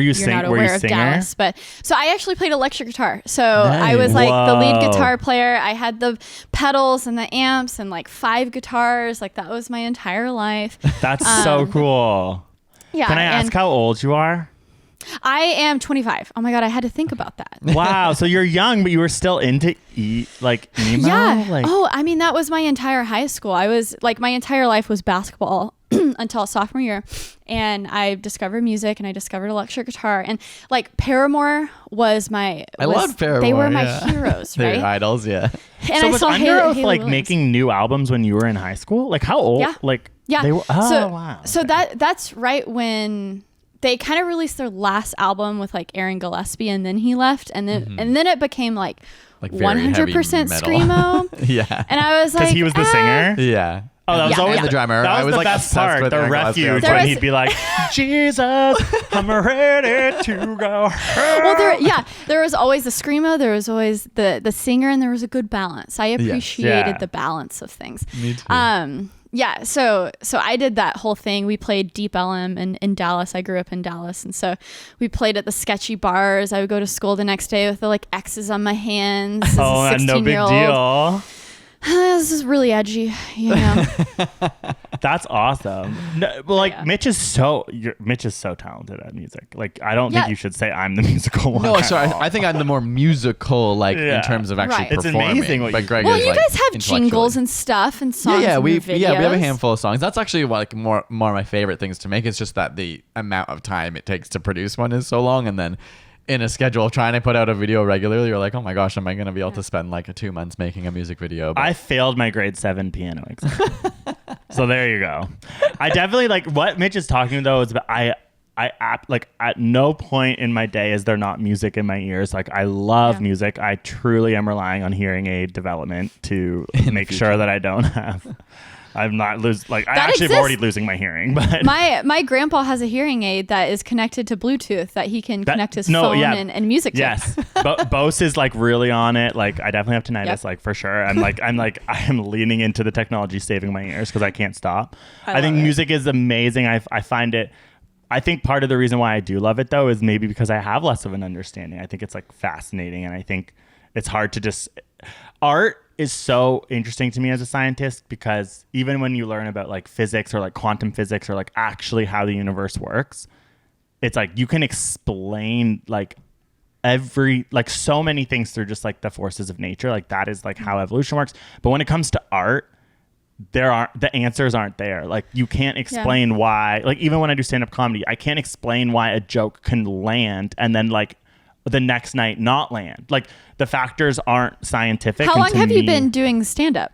aware of Dallas, but so I actually played electric guitar. So I was like the lead guitar player. I had the pedals and the amps and like 5 guitars. Like that was my entire life. That's so cool. Yeah. Can I ask how old you are? I am 25. Oh my God, I had to think about that. Wow, so you're young, but you were still into emo? Yeah. Like, that was my entire high school. I was like, my entire life was basketball until sophomore year. And I discovered music and I discovered electric guitar. And like Paramore was I loved Paramore. They were my heroes, right? They're idols, yeah. And so I was saw Under Oath Haley Williams. making new albums when you were in high school? Like how old? Yeah. Like yeah. They were, wow. So that's right when they kind of released their last album with like Aaron Gillespie, and then he left, and then it became like 100% screamo. Yeah, and I was like, because he was the singer. Yeah. Oh, that was always the drummer. That was I was the like best part, the refuge when he'd be like, Jesus, I'm ready to go. Well, there was always the screamo, there was always the singer, and there was a good balance. I appreciated the balance of things. Me too. Yeah, so I did that whole thing. We played Deep Ellum in Dallas. I grew up in Dallas, and so we played at the sketchy bars. I would go to school the next day with the like X's on my hands. Oh, and no big deal. This is really edgy, That's awesome. No, well, like Mitch is so talented at music. Like, I don't think you should say I'm the musical one. No, sorry. I think I'm the more musical, like in terms of actually Right. performing. It's amazing what but you Greg Well, is, you like, guys have jingles and stuff and songs. we in your we have a videos. handful of songs. That's actually like more of my favorite things to make. It's just that the amount of time it takes to produce one is so long, and then in a schedule of trying to put out a video regularly, you're like, oh my gosh, am I going to be able to spend like 2 months making a music video? But I failed my grade 7 piano exam. So there you go. I definitely like what Mitch is talking though is about like at no point in my day is there not music in my ears. Like I love music. I truly am relying on hearing aid development to make sure that I don't have. I'm not I actually am already losing my hearing. But my grandpa has a hearing aid that is connected to Bluetooth that he can connect his phone and music to. Yes, Bose is like really on it. Like I definitely have tinnitus, like for sure. I'm leaning into the technology saving my ears because I can't stop. I think music is amazing. I find it. I think part of the reason why I do love it though is maybe because I have less of an understanding. I think it's like fascinating, and I think it's hard to just art is so interesting to me as a scientist because even when you learn about like physics or like quantum physics or like actually how the universe works, it's like you can explain like so many things through just like the forces of nature. Like that is like how evolution works. But when it comes to art, the answers aren't there. Like you can't explain why, like even when I do stand-up comedy, I can't explain why a joke can land and then like the next night not land. Like the factors aren't scientific. How long have you been doing stand-up?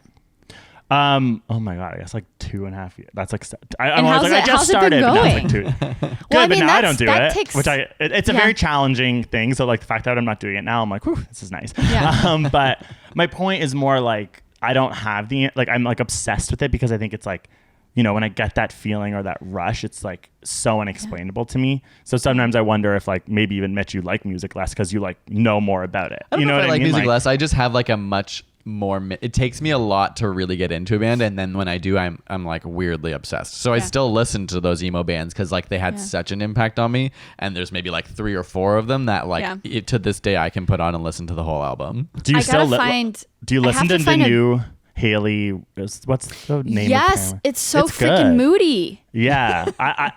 Oh my god, I guess like 2.5 years. That's like I just But started. now it's like 2. Good, but now I don't do it. It's a very challenging thing. So like the fact that I'm not doing it now, I'm like, whew, this is nice. Yeah. But my point is more like I don't have I'm like obsessed with it because I think it's like, you know, when I get that feeling or that rush, it's like so unexplainable to me. So sometimes I wonder if like maybe even Mitch, you like music less because you like know more about it. I don't you know if what I like mean? music less. I just have like a much more. It takes me a lot to really get into a band, and then when I do, I'm like weirdly obsessed. So I still listen to those emo bands because like they had such an impact on me. And there's maybe like 3 or 4 of them that like to this day I can put on and listen to the whole album. Do you do you listen to the new Haley, what's the name? Yes, it's so freaking moody. Yeah,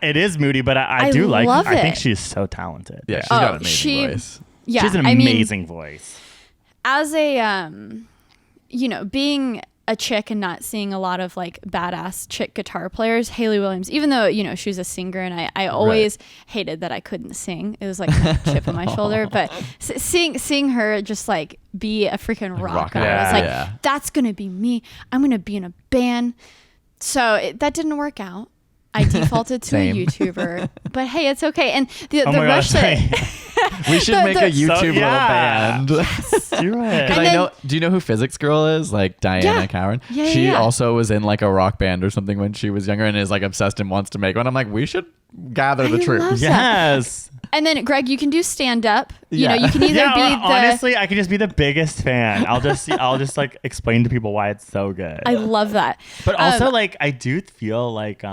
it is moody, but I do like it. I think she's so talented. Yeah, she's got an amazing voice. Yeah, she's an amazing voice. As a, being a chick and not seeing a lot of like badass chick guitar players, Haley Williams, even though, she was a singer and I always hated that I couldn't sing. It was like a chip on my shoulder, but seeing her just like be a freaking rocker, I was like, that's going to be me. I'm going to be in a band. So that didn't work out. I defaulted to a YouTuber, but hey, it's okay. And the rush that we should make a YouTube little band. Yes. You're right. Because do you know who Physics Girl is? Like Diana Cowan. Yeah, she also was in like a rock band or something when she was younger and is like obsessed and wants to make one. I'm like, we should gather the troops. Yes. And then Greg, you can do stand up. You know, you can either be honestly, I could just be the biggest fan. I'll just like explain to people why it's so good. I love that. But also like I do feel like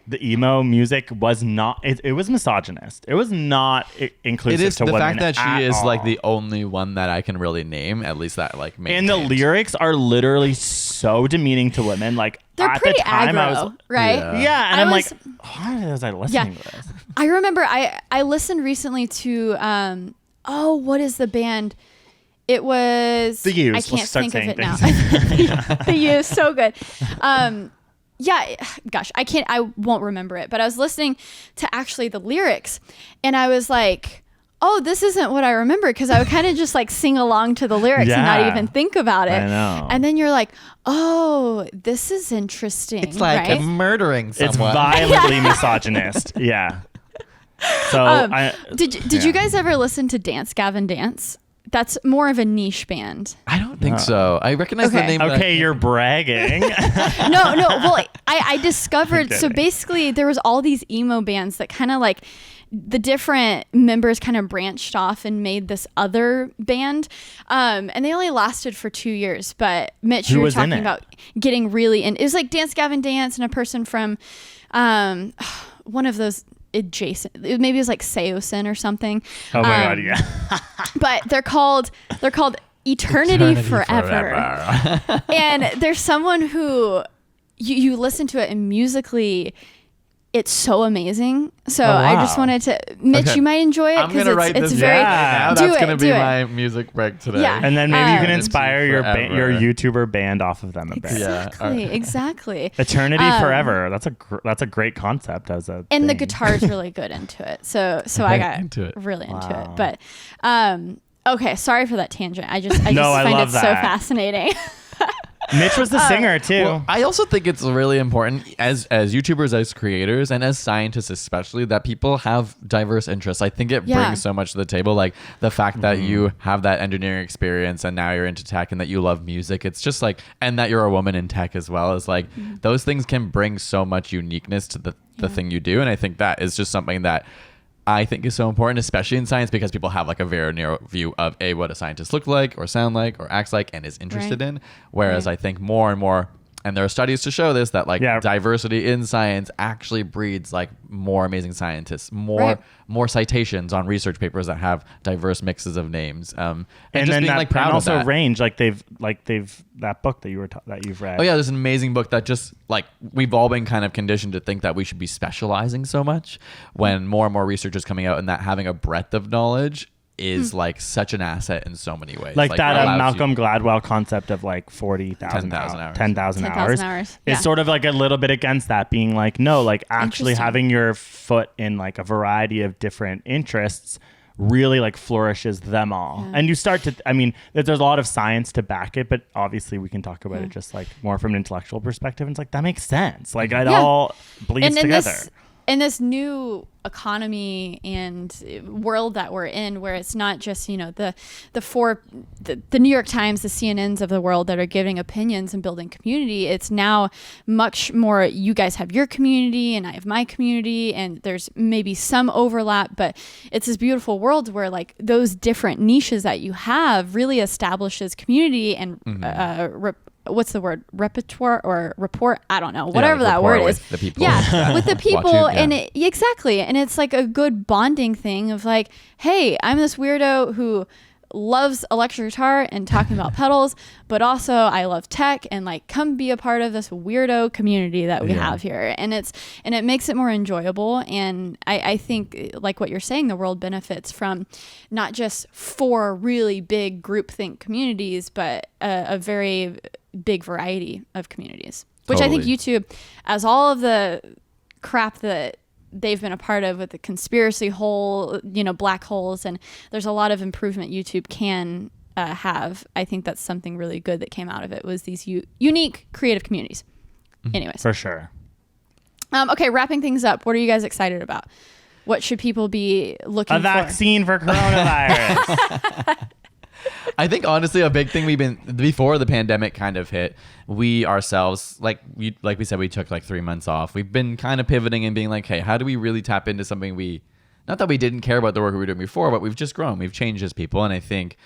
the emo music was not it was misogynist. It was not inclusive it is to the women fact that she is all. like the only one that I can really name, at least that like and the lyrics are literally so demeaning to women. Like they're at pretty the time aggro, I was right? Yeah, and I'm like, why was I listening to this? I remember I listened recently to what is the band? It was The Used. I can't think of it now. things. The Used, so good. Yeah, gosh, I won't remember it, but I was listening to actually the lyrics and I was like, oh, this isn't what I remember, because I would kind of just like sing along to the lyrics and not even think about it. I know. And then you're like, oh, this is interesting. It's like murdering someone. It's violently misogynist. Yeah. So did you guys ever listen to Dance Gavin Dance? That's more of a niche band. I don't think so. I recognize the name. Okay, you're bragging. No. Well, I discovered, so basically there was all these emo bands that kind of like the different members kind of branched off and made this other band. And they only lasted for 2 years. But Mitch, you were talking about getting really in. It was like Dance Gavin Dance and a person from one of those adjacent, maybe it was like Seosin or something. Oh my god, yeah. But they're called Eternity Forever. And there's someone who you listen to it and musically it's so amazing. So Oh, I wow. just wanted to, Mitch, Okay. you might enjoy it I'm because gonna write it's this very. down right now. Do That's it, gonna be do it. my music break today. Yeah. And then maybe you can Um, inspire your Forever. your YouTuber band off of them a bit. Yeah. Exactly, exactly. Eternity forever. That's a great concept as a And the thing. guitar's really good into it. So I Okay, got into it. really into it. Wow. But okay, sorry for that tangent. I just No, I find love it so that. fascinating. Mitch was the singer too. Well, I also think it's really important as YouTubers, as creators, and as scientists especially, that people have diverse interests. I think it Yeah. brings so much to the table. Like the fact that you have that engineering experience and now you're into tech and that you love music. It's just like, and that you're a woman in tech as well, is like those things can bring so much uniqueness to the thing you do. And I think that is just something that I think is so important, especially in science, because people have like a very narrow view of what a scientist looks like or sound like or acts like and is interested Right. in. Whereas Right. I think more and more, and there are studies to show this, that like Yeah. diversity in science actually breeds like more amazing scientists, more Right. more citations on research papers that have diverse mixes of names. And and just then being that, like proud and of also that. range like they've that book that you've read. Oh yeah, there's an amazing book that just like we've all been kind of conditioned to think that we should be specializing so much, when more and more research is coming out and that having a breadth of knowledge is like such an asset in so many ways. Like that allows you- Malcolm Gladwell concept of like 40,000 10,000 hours, hours. 10,000 10,000 hours. hours. It's Yeah. sort of like a little bit against that, being like, no, like actually Interesting. having your foot in like a variety of different interests really like flourishes them all. Yeah. And you start to, I mean, there's a lot of science to back it, but obviously we can talk about it just like more from an intellectual perspective. And it's like, that makes sense. Like it Yeah. all bleeds And together. in this new economy and world that we're in, where it's not just the New York Times, the CNNs of the world that are giving opinions and building community, it's now much more you guys have your community and I have my community, and there's maybe some overlap, but it's this beautiful world where like those different niches that you have really establishes community and what's the word, repertoire or report, I don't know, whatever that rapport word with is. the people Yeah, that with the watch you, people. yeah. And exactly. And it's like a good bonding thing of like, hey, I'm this weirdo who loves electric guitar and talking about pedals, but also I love tech, and like come be a part of this weirdo community that we have here. And it makes it more enjoyable. And I think like what you're saying, the world benefits from not just 4 really big groupthink communities, but a very big variety of communities, which I think Totally. YouTube, as all of the crap that they've been a part of with the conspiracy hole, black holes, and there's a lot of improvement YouTube can have. I think that's something really good that came out of it, was these unique creative communities. Anyways. For sure. Okay, wrapping things up. What are you guys excited about? What should people be looking A for? vaccine for coronavirus. I think honestly, a big thing before the pandemic kind of hit, we ourselves, like we said, we took like 3 months off. We've been kind of pivoting and being like, hey, how do we really tap into something not that we didn't care about the work we were doing before, but we've just grown, we've changed as people. And I think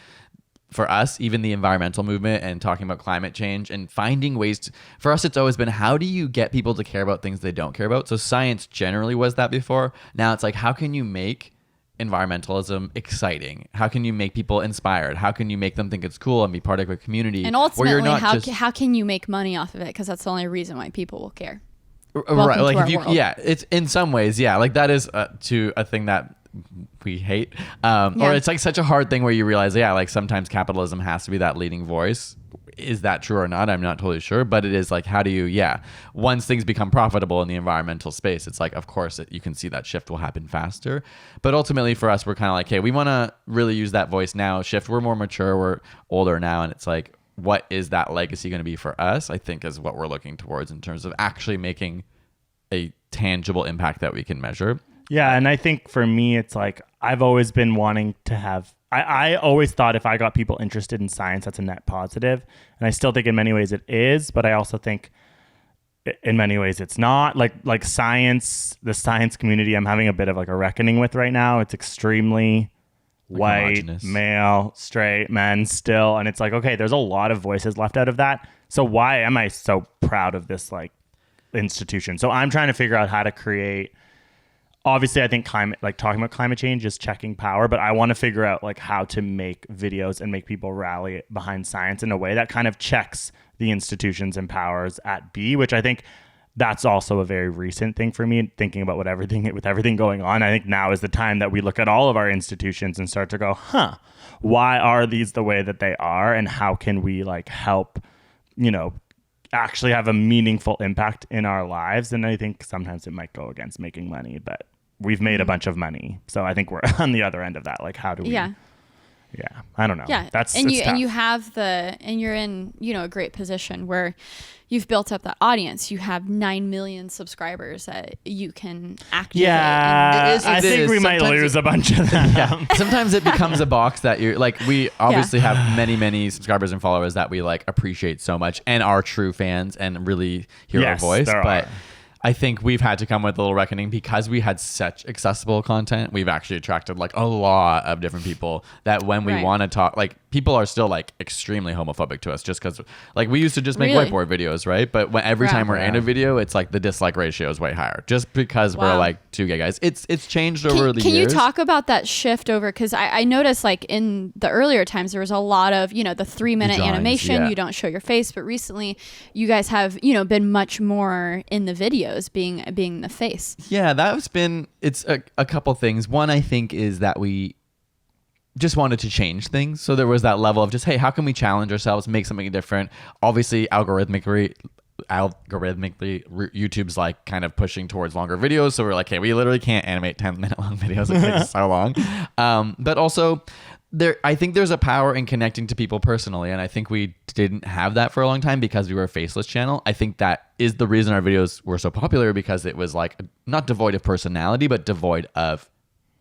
for us, even the environmental movement and talking about climate change and finding ways for us, it's always been, how do you get people to care about things they don't care about? So science generally was that before. Now it's like, how can you make environmentalism exciting? How can you make people inspired? How can you make them think it's cool and be part of a community? And where ultimately, you're not how can you make money off of it? Because that's the only reason why people will care. right? to Like our if you, world. yeah, it's in some ways, yeah, like that is to a thing that we hate, or Yeah. it's like such a hard thing where you realize, yeah, like sometimes capitalism has to be that leading voice. Is that true or not? I'm not totally sure, but it is like, how do you, once things become profitable in the environmental space, it's like, of course, you can see that shift will happen faster. But ultimately for us, we're kind of like, hey, we want to really use that voice now, shift. We're more mature, we're older now. And it's like, what is that legacy going to be for us? I think is what we're looking towards in terms of actually making a tangible impact that we can measure. Yeah, and I think for me, it's like I've always been wanting to have. I always thought if I got people interested in science, that's a net positive, and I still think in many ways it is. But I also think in many ways it's not. Like science, the science community, I'm having a bit of like a reckoning with right now. It's extremely white, homogenous. male, straight men still, and it's like, okay, there's a lot of voices left out of that. So why am I so proud of this like institution? So I'm trying to figure out how to create obviously I think talking about climate change is checking power, but I want to figure out like how to make videos and make people rally behind science in a way that kind of checks the institutions and powers at B, which I think that's also a very recent thing for me, thinking about with everything going on. I think now is the time that we look at all of our institutions and start to go, why are these the way that they are? And how can we like help, actually have a meaningful impact in our lives? And I think sometimes it might go against making money, but we've made a bunch of money. So I think we're on the other end of that. Like, how do we... Yeah, I don't know. Yeah, and you're in a great position where you've built up that audience. You have 9 million subscribers that you can activate. Yeah, I think we might lose a bunch of them. Yeah. Sometimes it becomes a box that you're like, we obviously have many subscribers and followers that we like appreciate so much and are true fans and really hear our voice. But I think we've had to come with a little reckoning because we had such accessible content. We've actually attracted like a lot of different people that when we want to talk, like people are still like extremely homophobic to us just because like we used to just make whiteboard videos, right? But every time we're in a video, it's like the dislike ratio is way higher just because we're like two gay guys. It's changed over the years. Can you talk about that shift over? Because I noticed like in the earlier times, there was a lot of, the 3-minute animation. You don't show your face. But recently you guys have, been much more in the videos being the face. Yeah, it's a couple things. One, I think, is that we just wanted to change things. So there was that level of just, hey, how can we challenge ourselves, make something different? Obviously, algorithmically, YouTube's like kind of pushing towards longer videos. So we're like, hey, we literally can't animate 10-minute long videos. It takes so long. But also, I think there's a power in connecting to people personally, and I think we didn't have that for a long time because we were a faceless channel. I think that is the reason our videos were so popular, because it was like not devoid of personality, but devoid of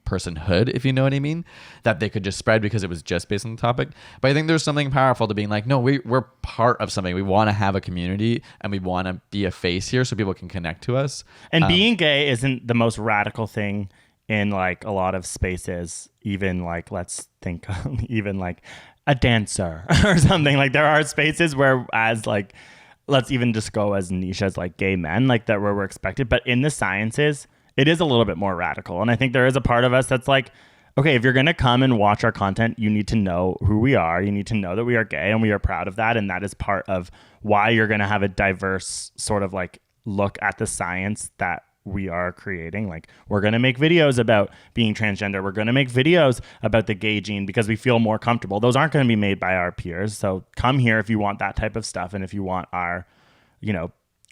personhood, if you know what I mean, that they could just spread because it was just based on the topic. But I think there's something powerful to being like, no, we're part of something. We want to have a community and we want to be a face here so people can connect to us. And being gay isn't the most radical thing in like a lot of spaces, even like, let's think even like a dancer or something. Like there are spaces where, as like, let's even just go as niche as like gay men, like that where we're expected. But in the sciences, it is a little bit more radical. And I think there is a part of us that's like, okay, if you're going to come and watch our content, you need to know who we are. You need to know that we are gay and we are proud of that. And that is part of why you're going to have a diverse sort of like look at the science that we are creating. Like we're going to make videos about being transgender. We're going to make videos about the gay gene because we feel more comfortable. Those aren't going to be made by our peers. So come here if you want that type of stuff. And if you want our,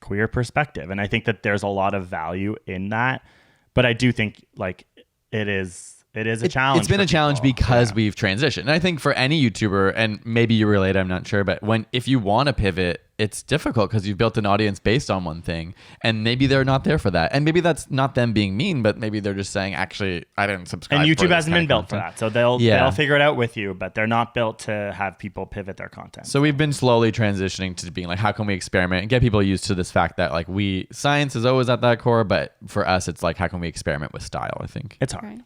queer perspective. And I think that there's a lot of value in that. But I do think like it is a challenge. It's been a challenge because we've transitioned. And I think for any YouTuber, and maybe you relate, I'm not sure, but if you want to pivot, it's difficult because you've built an audience based on one thing and maybe they're not there for that. And maybe that's not them being mean, but maybe they're just saying, actually, I didn't subscribe. And YouTube hasn't been built for that. So they'll figure it out with you, but they're not built to have people pivot their content. So we've been slowly transitioning to being like, how can we experiment and get people used to this fact that like science is always at that core, but for us, it's like, how can we experiment with style? I think it's hard.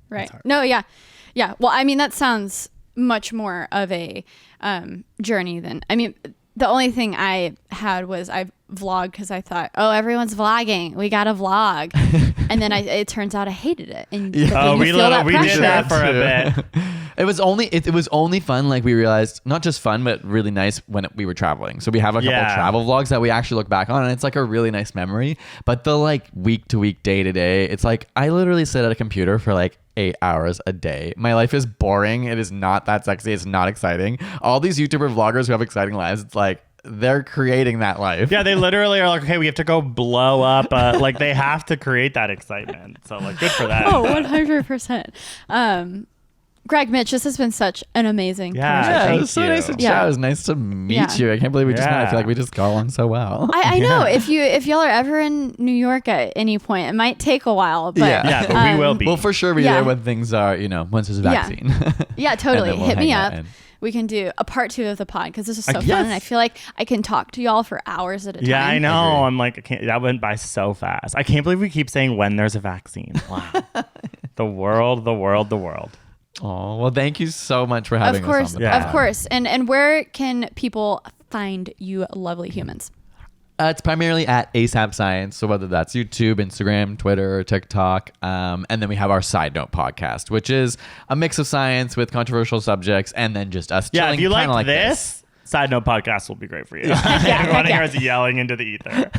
Right. No, yeah. Yeah. Well, I mean, that sounds much more of a journey than, the only thing I had was I vlogged because I thought, oh, everyone's vlogging. We got to vlog. And then it turns out I hated it. And we did that for a bit. It was only fun. Like we realized not just fun, but really nice when we were traveling. So we have a couple travel vlogs that we actually look back on and it's like a really nice memory. But the like week to week, day to day, it's like I literally sit at a computer for like 8 hours a day. My life is boring. It is not that sexy. It's not exciting. All these YouTuber vloggers who have exciting lives, it's like they're creating that life. Yeah, they literally are like, okay, we have to go blow up. Like they have to create that excitement. So like, good for that. Oh, 100%. Greg, Mitch, this has been such an amazing conversation. Yeah, it was so nice to chat. It was nice to meet you. I can't believe we just met. I feel like we just got along so well. I know. If y'all are ever in New York at any point, it might take a while, but but we will be. We'll for sure be there when things are, once there's a vaccine. Yeah, totally. Hit me up. We can do a part 2 of the pod because this is so fun, and I feel like I can talk to y'all for hours at a time. Yeah, I know. I'm like, that went by so fast. I can't believe we keep saying when there's a vaccine. Wow. The world. Oh, well, thank you so much for having us on the pod. Of course. And where can people find you lovely humans? It's primarily at ASAPScience. So whether that's YouTube, Instagram, Twitter, TikTok. And then we have our Side Note podcast, which is a mix of science with controversial subjects and then just us Yeah, chilling. if you kinda like this, Side Note podcast will be great for you. Yeah, Running yeah. us yelling into the ether.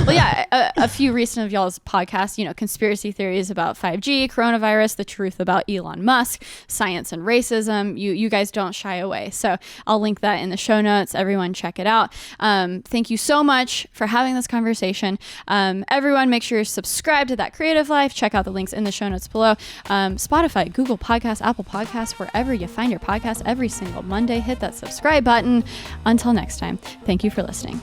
Well, yeah, a few recent of y'all's podcasts, you know, conspiracy theories about 5G, coronavirus, the truth about Elon Musk, science and racism. You guys don't shy away. So I'll link that in the show notes. Everyone check it out. Thank you so much for having this conversation. Everyone make sure you're subscribed to That Creative Life. Check out the links in the show notes below. Spotify, Google Podcasts, Apple Podcasts, wherever you find your podcast every single Monday. Hit that subscribe button. Until next time, thank you for listening.